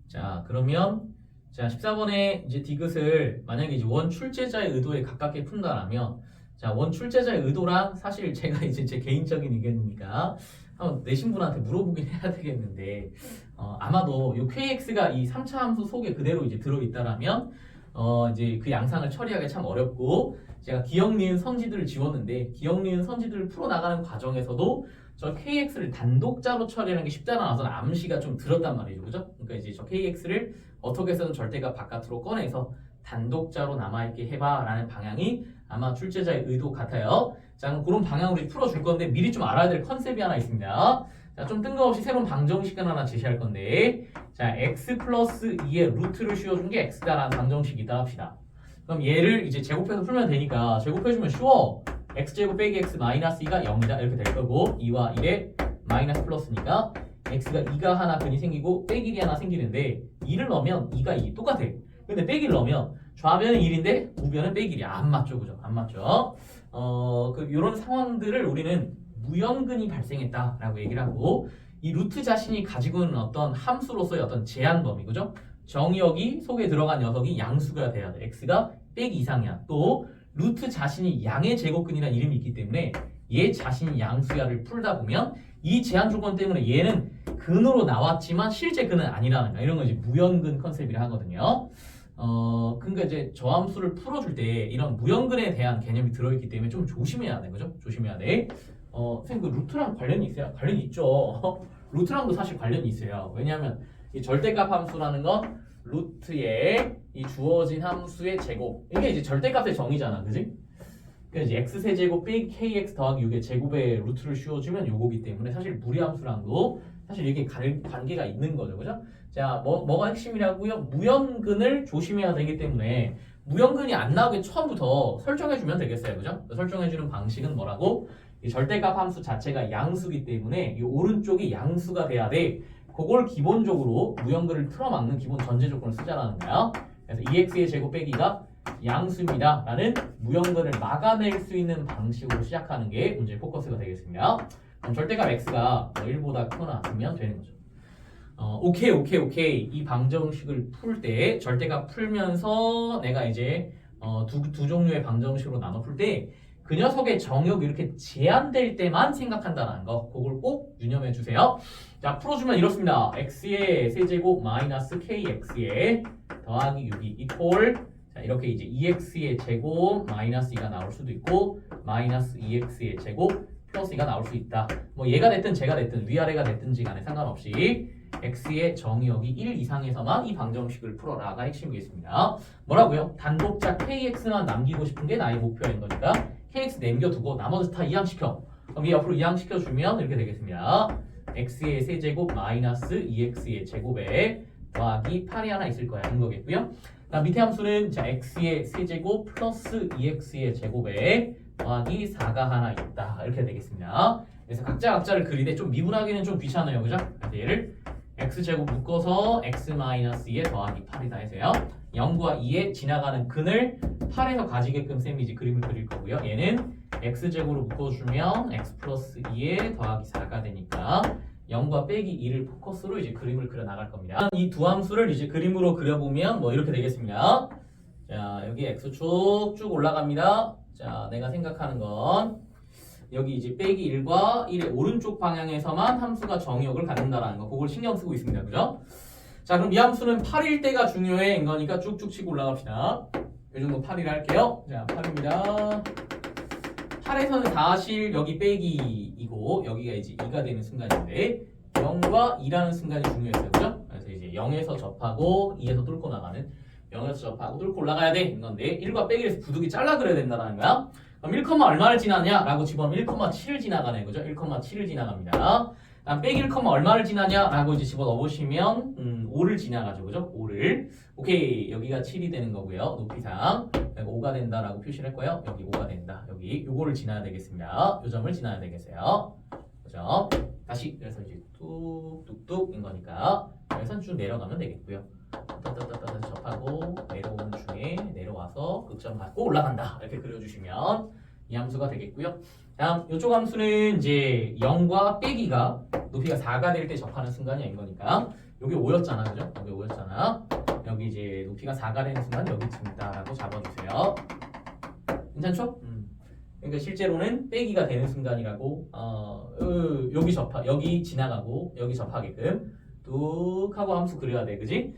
자, 그러면 자 14번에 이제 디귿을 만약에 이제 원 출제자의 의도에 가깝게 푼다라면, 자, 원 출제자의 의도랑 사실 제가 이제 제 개인적인 의견이니까 한번 내신 분한테 물어보긴 해야 되겠는데, 아마도 요 KX가 이 3차 함수 속에 그대로 이제 들어있다라면 이제 그 양상을 처리하기 참 어렵고, 제가 기억 니은 선지들을 지웠는데 기억 니은 선지들을 풀어나가는 과정에서도 저 KX를 단독자로 처리하는 게 쉽지 않아서 암시가 좀 들었단 말이죠. 그죠? 그러니까 이제 저 KX를 어떻게 해서든 절대값 바깥으로 꺼내서 단독자로 남아있게 해봐 라는 방향이 아마 출제자의 의도 같아요. 자, 그런 방향으로 풀어줄 건데 미리 좀 알아야 될 컨셉이 하나 있습니다. 자, 좀 뜬금없이 새로운 방정식을 하나 제시할 건데, 자, x 플러스 2의 루트를 씌워준 게 x다라는 방정식이 있다 합시다. 그럼 얘를 이제 제곱해서 풀면 되니까 제곱해주면 쉬워. x제곱 빼기 x 마이너스 2가 0이다 이렇게 될 거고 2와 1에 마이너스 플러스니까 x가 2가 하나 근이 생기고 빼기 1이 하나 생기는데 2를 넣으면 2가 2 똑같아. 근데 빼기를 넣으면 좌변은 1인데 우변은 빼기 1이 안 맞죠, 그죠? 안 맞죠? 이런 상황들을 우리는 무연근이 발생했다라고 얘기를 하고 이 루트 자신이 가지고 있는 어떤 함수로서의 어떤 제한 범위, 그죠? 정의역이 속에 들어간 녀석이 양수가 돼야 돼. x가 빼기 이상이야. 또 루트 자신이 양의 제곱근이라는 이름이 있기 때문에 얘 자신이 양수야를 풀다 보면 이 제한 조건 때문에 얘는 근으로 나왔지만 실제 근은 아니라는 거야. 이런 거 이제 무연근 컨셉이라 하거든요. 그러니까 이제 저함수를 풀어줄 때 이런 무연근에 대한 개념이 들어있기 때문에 좀 조심해야 돼, 그죠? 조심해야 돼. 선생님 그 루트랑 관련이 있어요? 관련이 있죠. 루트랑도 사실 관련이 있어요. 왜냐하면 이 절대값 함수라는 건 루트의 이 주어진 함수의 제곱 이게 이제 절대값의 정의잖아, 그지? 그러니까 이제 x 세제곱 빼기 kx 더하기 6의 제곱에 루트를 씌워주면 요거기 때문에 사실 무리함수랑도 사실 이게 관계가 있는 거죠, 그죠? 자, 뭐가 핵심이라고요? 무연근을 조심해야 되기 때문에 무연근이 안 나오게 처음부터 설정해주면 되겠어요, 그죠? 설정해주는 방식은 뭐라고? 이 절대값 함수 자체가 양수기 때문에 이 오른쪽이 양수가 돼야 돼. 그걸 기본적으로 무연근을 틀어막는 기본 전제 조건을 쓰자라는 거야. 그래서 2x의 제곱 빼기가 양수입니다 라는 무연근을 막아낼 수 있는 방식으로 시작하는 게 문제의 포커스가 되겠습니다. 그럼 절대값 x가 1보다 크거나 같으면 되는 거죠. 오케이. 이 방정식을 풀 때 절대값 풀면서 내가 이제 두 종류의 방정식으로 나눠 풀 때 그 녀석의 정역이 이렇게 제한될 때만 생각한다는 거, 그걸 꼭 유념해 주세요. 자, 풀어주면 이렇습니다. x의 세제곱 마이너스 kx의 더하기 6이 이퀄, 자, 이렇게 이제 2x의 제곱 마이너스 2가 나올 수도 있고 마이너스 2x의 제곱 플러스 2가 나올 수 있다. 뭐 얘가 됐든 제가 됐든 위아래가 됐든지 간에 상관없이 x의 정의역이 1 이상에서만 이 방정식을 풀어라가 핵심이겠습니다. 뭐라고요? 단독자 kx만 남기고 싶은 게 나의 목표인 거니까 kx 남겨두고 나머지 다 이항시켜. 그럼 이 옆으로 이항시켜주면 이렇게 되겠습니다. x의 세제곱 마이너스 2x의 제곱에 더하기 8이 하나 있을 거야. 인 거겠고요. 그다음 밑에 함수는 자 x의 세제곱 플러스 2x의 제곱에 더하기 4가 하나 있다. 이렇게 되겠습니다. 그래서 각자를 그리되 좀 미분하기는 좀 귀찮아요. 그죠? 그래서 얘를 x제곱 묶어서 x-2에 더하기 8이다 해서요. 0과 2에 지나가는 근을 8에서 가지게끔 쌤이 이제 그림을 그릴 거고요. 얘는 x제곱으로 묶어주면 x 플러스 2에 더하기 4가 되니까 0과 빼기 2를 포커스로 이제 그림을 그려 나갈 겁니다. 이 두 함수를 이제 그림으로 그려보면 뭐 이렇게 되겠습니다. 자, 여기 x축 쭉 올라갑니다. 자, 내가 생각하는 건 여기 이제 빼기 1과 1의 오른쪽 방향에서만 함수가 정의역을 갖는다라는 거, 그걸 신경 쓰고 있습니다. 그죠? 자, 그럼 이 함수는 8일 때가 중요해. 인 거니까 쭉쭉 치고 올라갑시다. 이 정도 8일 할게요. 자, 8입니다. 8에서는 사실 여기 빼기이고 여기가 이제 2가 되는 순간인데 0과 2라는 순간이 중요했어요. 그죠? 그래서 이제 0에서 접하고 2에서 뚫고 나가는 0에서 접하고 뚫고 올라가야 돼. 인 건데 1과 빼기에서 부득이 잘라 그려야 된다는 거야. 그럼 1, 얼마를 지나냐? 라고 집어넣으면 1,7을 지나가네. 그죠? 1,7을 지나갑니다. 다음 빼기 1, 얼마를 지나냐? 라고 이제 집어넣으시면 5를 지나가죠. 그죠? 5를. 오케이. 여기가 7이 되는 거고요. 높이상. 5가 된다라고 표시를 했고요. 여기 5가 된다. 여기 요거를 지나야 되겠습니다. 요 점을 지나야 되겠어요. 그죠? 다시 그래서 이제 뚝뚝뚝인 거니까 여기서 쭉 내려가면 되겠고요. 따따따따 접하고 내려오는 중에 내려와서 극점 받고 올라간다. 이렇게 그려주시면 이 함수가 되겠고요. 다음 이쪽 함수는 이제 0과 빼기가 높이가 4가 될 때 접하는 순간이 아닌 거니까 여기 5였잖아, 그죠? 여기 5였잖아. 여기 이제 높이가 4가 되는 순간 여기쯤이다라고 잡아주세요. 괜찮죠? 그러니까 실제로는 빼기가 되는 순간이라고 여기 지나가고 여기 접하게끔 뚝 하고 함수 그려야 돼, 그지?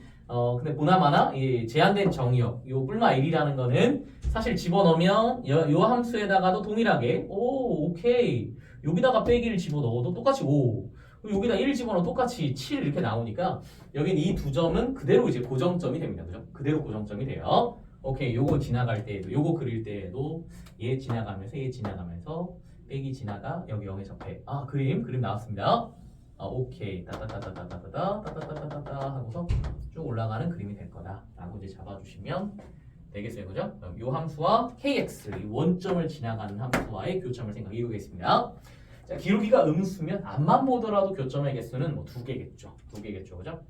근데 보나마나 이 제한된 정의역 요 뿔마 1이라는 거는 사실 집어넣으면 요 함수에다가도 동일하게 오케이 여기다가 빼기를 집어넣어도 똑같이 5 여기다 1 집어넣어도 똑같이 7 이렇게 나오니까 여기는 이 두 점은 그대로 이제 고정점이 됩니다. 그죠? 그대로 고정점이 돼요. 오케이 요거 지나갈 때에도 요거 그릴 때에도 얘 지나가면서 빼기 지나가 여기 0에 접해. 그림 나왔습니다. 오케이 따따따따따따따따따따따 하고서 쭉 올라가는 그림이 될 거다라고 이제 잡아주시면 되겠어요, 그죠? 그럼 이 함수와 kx 이 원점을 지나가는 함수와의 교점을 생각해 보겠습니다. 자, 기울기가 음수면 앞만 보더라도 교점의 개수는 뭐 2개겠죠, 2개겠죠, 그죠?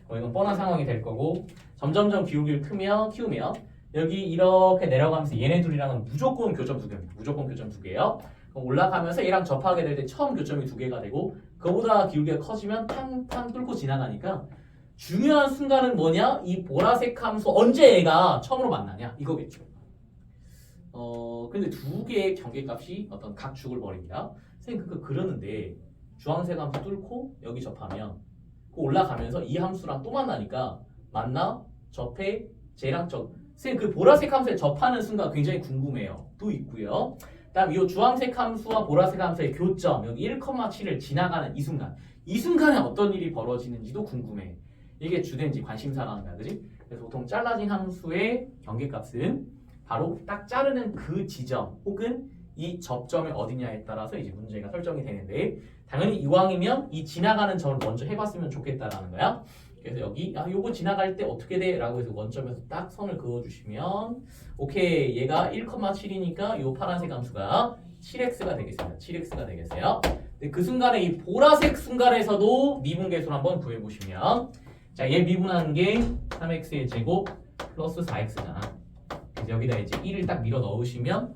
이건 뻔한 상황이 될 거고 점점점 기울기를 키우면 여기 이렇게 내려가면서 얘네 둘이랑은 무조건 교점 2개입니다. 무조건 교점 2개예요. 올라가면서 얘랑 접하게 될 때 처음 교점이 2개가 되고 그보다 기울기가 커지면 탕탕 뚫고 지나가니까 중요한 순간은 뭐냐? 이 보라색 함수 언제 얘가 처음으로 만나냐? 이거겠죠. 근데 2개의 경계값이 어떤 각축을 벌입니다. 선생님 그러는데 주황색 함수 뚫고 여기 접하면 그 올라가면서 이 함수랑 또 만나니까 만나? 접해? 쟤랑 선생님 그 보라색 함수에 접하는 순간 굉장히 궁금해요. 또 있고요. 다음 이 주황색 함수와 보라색 함수의 교점 여기 1,7을 지나가는 이 순간에 어떤 일이 벌어지는지도 궁금해. 이게 주된지 관심사라는 거야, 그지? 그래서 보통 잘라진 함수의 경계값은 바로 딱 자르는 그 지점 혹은 이 접점이 어디냐에 따라서 이제 문제가 설정이 되는데 당연히 이왕이면 이 지나가는 점을 먼저 해봤으면 좋겠다라는 거야. 그래서 여기 요거 지나갈 때 어떻게 돼? 라고 해서 원점에서 딱 선을 그어주시면 오케이 얘가 1,7이니까 요 파란색 함수가 7x가 되겠습니다. 7x가 되겠어요. 근데 그 순간에 이 보라색 순간에서도 미분계수를 한번 구해보시면 자, 얘 미분하는 게 3x의 제곱 플러스 4x잖아. 그래서 여기다 이제 1을 딱 밀어 넣으시면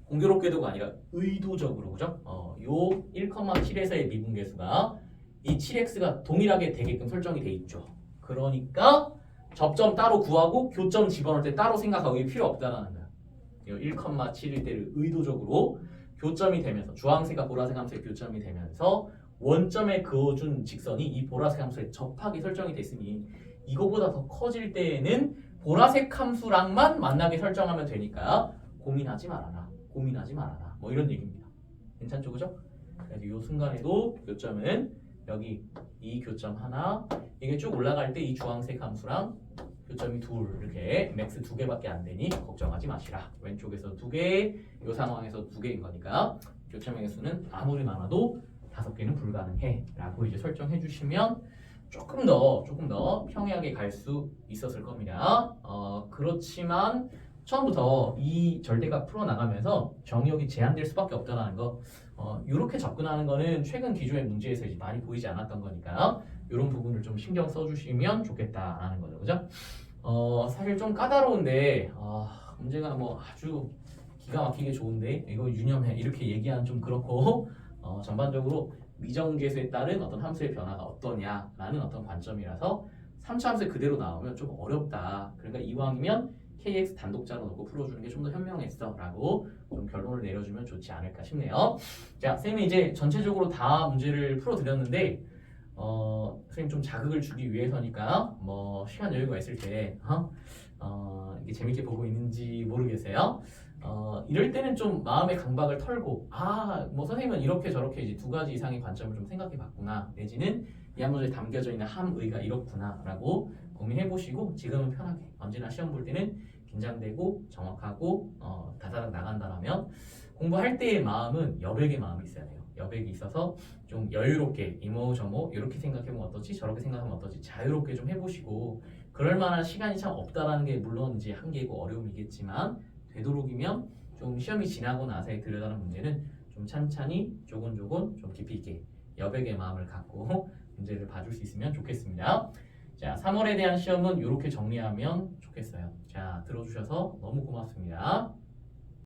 공교롭게도가 아니라 의도적으로 그죠? 요 1,7에서의 미분계수가 이 7x가 동일하게 되게끔 설정이 돼 있죠. 그러니까 접점 따로 구하고 교점 집어넣을 때 따로 생각하고 이게 필요 없다는 거야. 이 1,7일 때를 의도적으로 교점이 되면서 주황색과 보라색 함수의 교점이 되면서 원점에 그어준 직선이 이 보라색 함수에 접하게 설정이 됐으니 이거보다 더 커질 때에는 보라색 함수랑만 만나게 설정하면 되니까 고민하지 말아라. 고민하지 말아라. 뭐 이런 얘기입니다. 괜찮죠, 그죠? 그래서 이 순간에도 교점은 여기 이 교점 하나 이게 쭉 올라갈 때 이 주황색 함수랑 교점이 둘 이렇게 맥스 2개밖에 안 되니 걱정하지 마시라. 왼쪽에서 2개, 이 상황에서 2개인 거니까 교점의 개수는 아무리 많아도 5개는 불가능해 라고 이제 설정해 주시면 조금 더 평이하게 갈 수 있었을 겁니다. 그렇지만 처음부터 이 절대값 풀어나가면서 정의역이 제한될 수밖에 없다는 거 이렇게 접근하는 거는 최근 기조의 문제에서 이제 많이 보이지 않았던 거니까 이런 부분을 좀 신경 써주시면 좋겠다라는 거죠, 그죠? 사실 좀 까다로운데 문제가 뭐 아주 기가 막히게 좋은데 이거 유념해 이렇게 얘기하면 좀 그렇고 전반적으로 미정계수에 따른 어떤 함수의 변화가 어떠냐라는 어떤 관점이라서 3차 함수 그대로 나오면 좀 어렵다. 그러니까 이왕이면 KX 단독자로 놓고 풀어주는 게 좀 더 현명했어 라고 좀 결론을 내려주면 좋지 않을까 싶네요. 자, 쌤이 이제 전체적으로 다 문제를 풀어드렸는데 선생님 좀 자극을 주기 위해서니까 뭐 시간 여유가 있을 때 이게 재밌게 보고 있는지 모르겠어요. 이럴 때는 좀 마음의 강박을 털고 뭐 선생님은 이렇게 저렇게 이제 2가지 이상의 관점을 좀 생각해 봤구나 내지는 이 함수에 담겨져 있는 함의가 이렇구나 라고 고민해보시고 지금은 편하게 언제나 시험 볼 때는 긴장되고 정확하고 다다닥 나간다라면 공부할 때의 마음은 여백의 마음이 있어야 돼요. 여백이 있어서 좀 여유롭게 이모저모 이렇게 생각해보면 어떠지 저렇게 생각하면 어떠지 자유롭게 좀 해보시고 그럴 만한 시간이 참 없다라는 게 물론 이제 한계고 어려움이겠지만 되도록이면 좀 시험이 지나고 나서에 들여다는 문제는 좀 찬찬히 조곤조곤 좀 깊이 있게 여백의 마음을 갖고 문제를 봐줄 수 있으면 좋겠습니다. 자, 3월에 대한 시험은 이렇게 정리하면 좋겠어요. 자, 들어주셔서 너무 고맙습니다.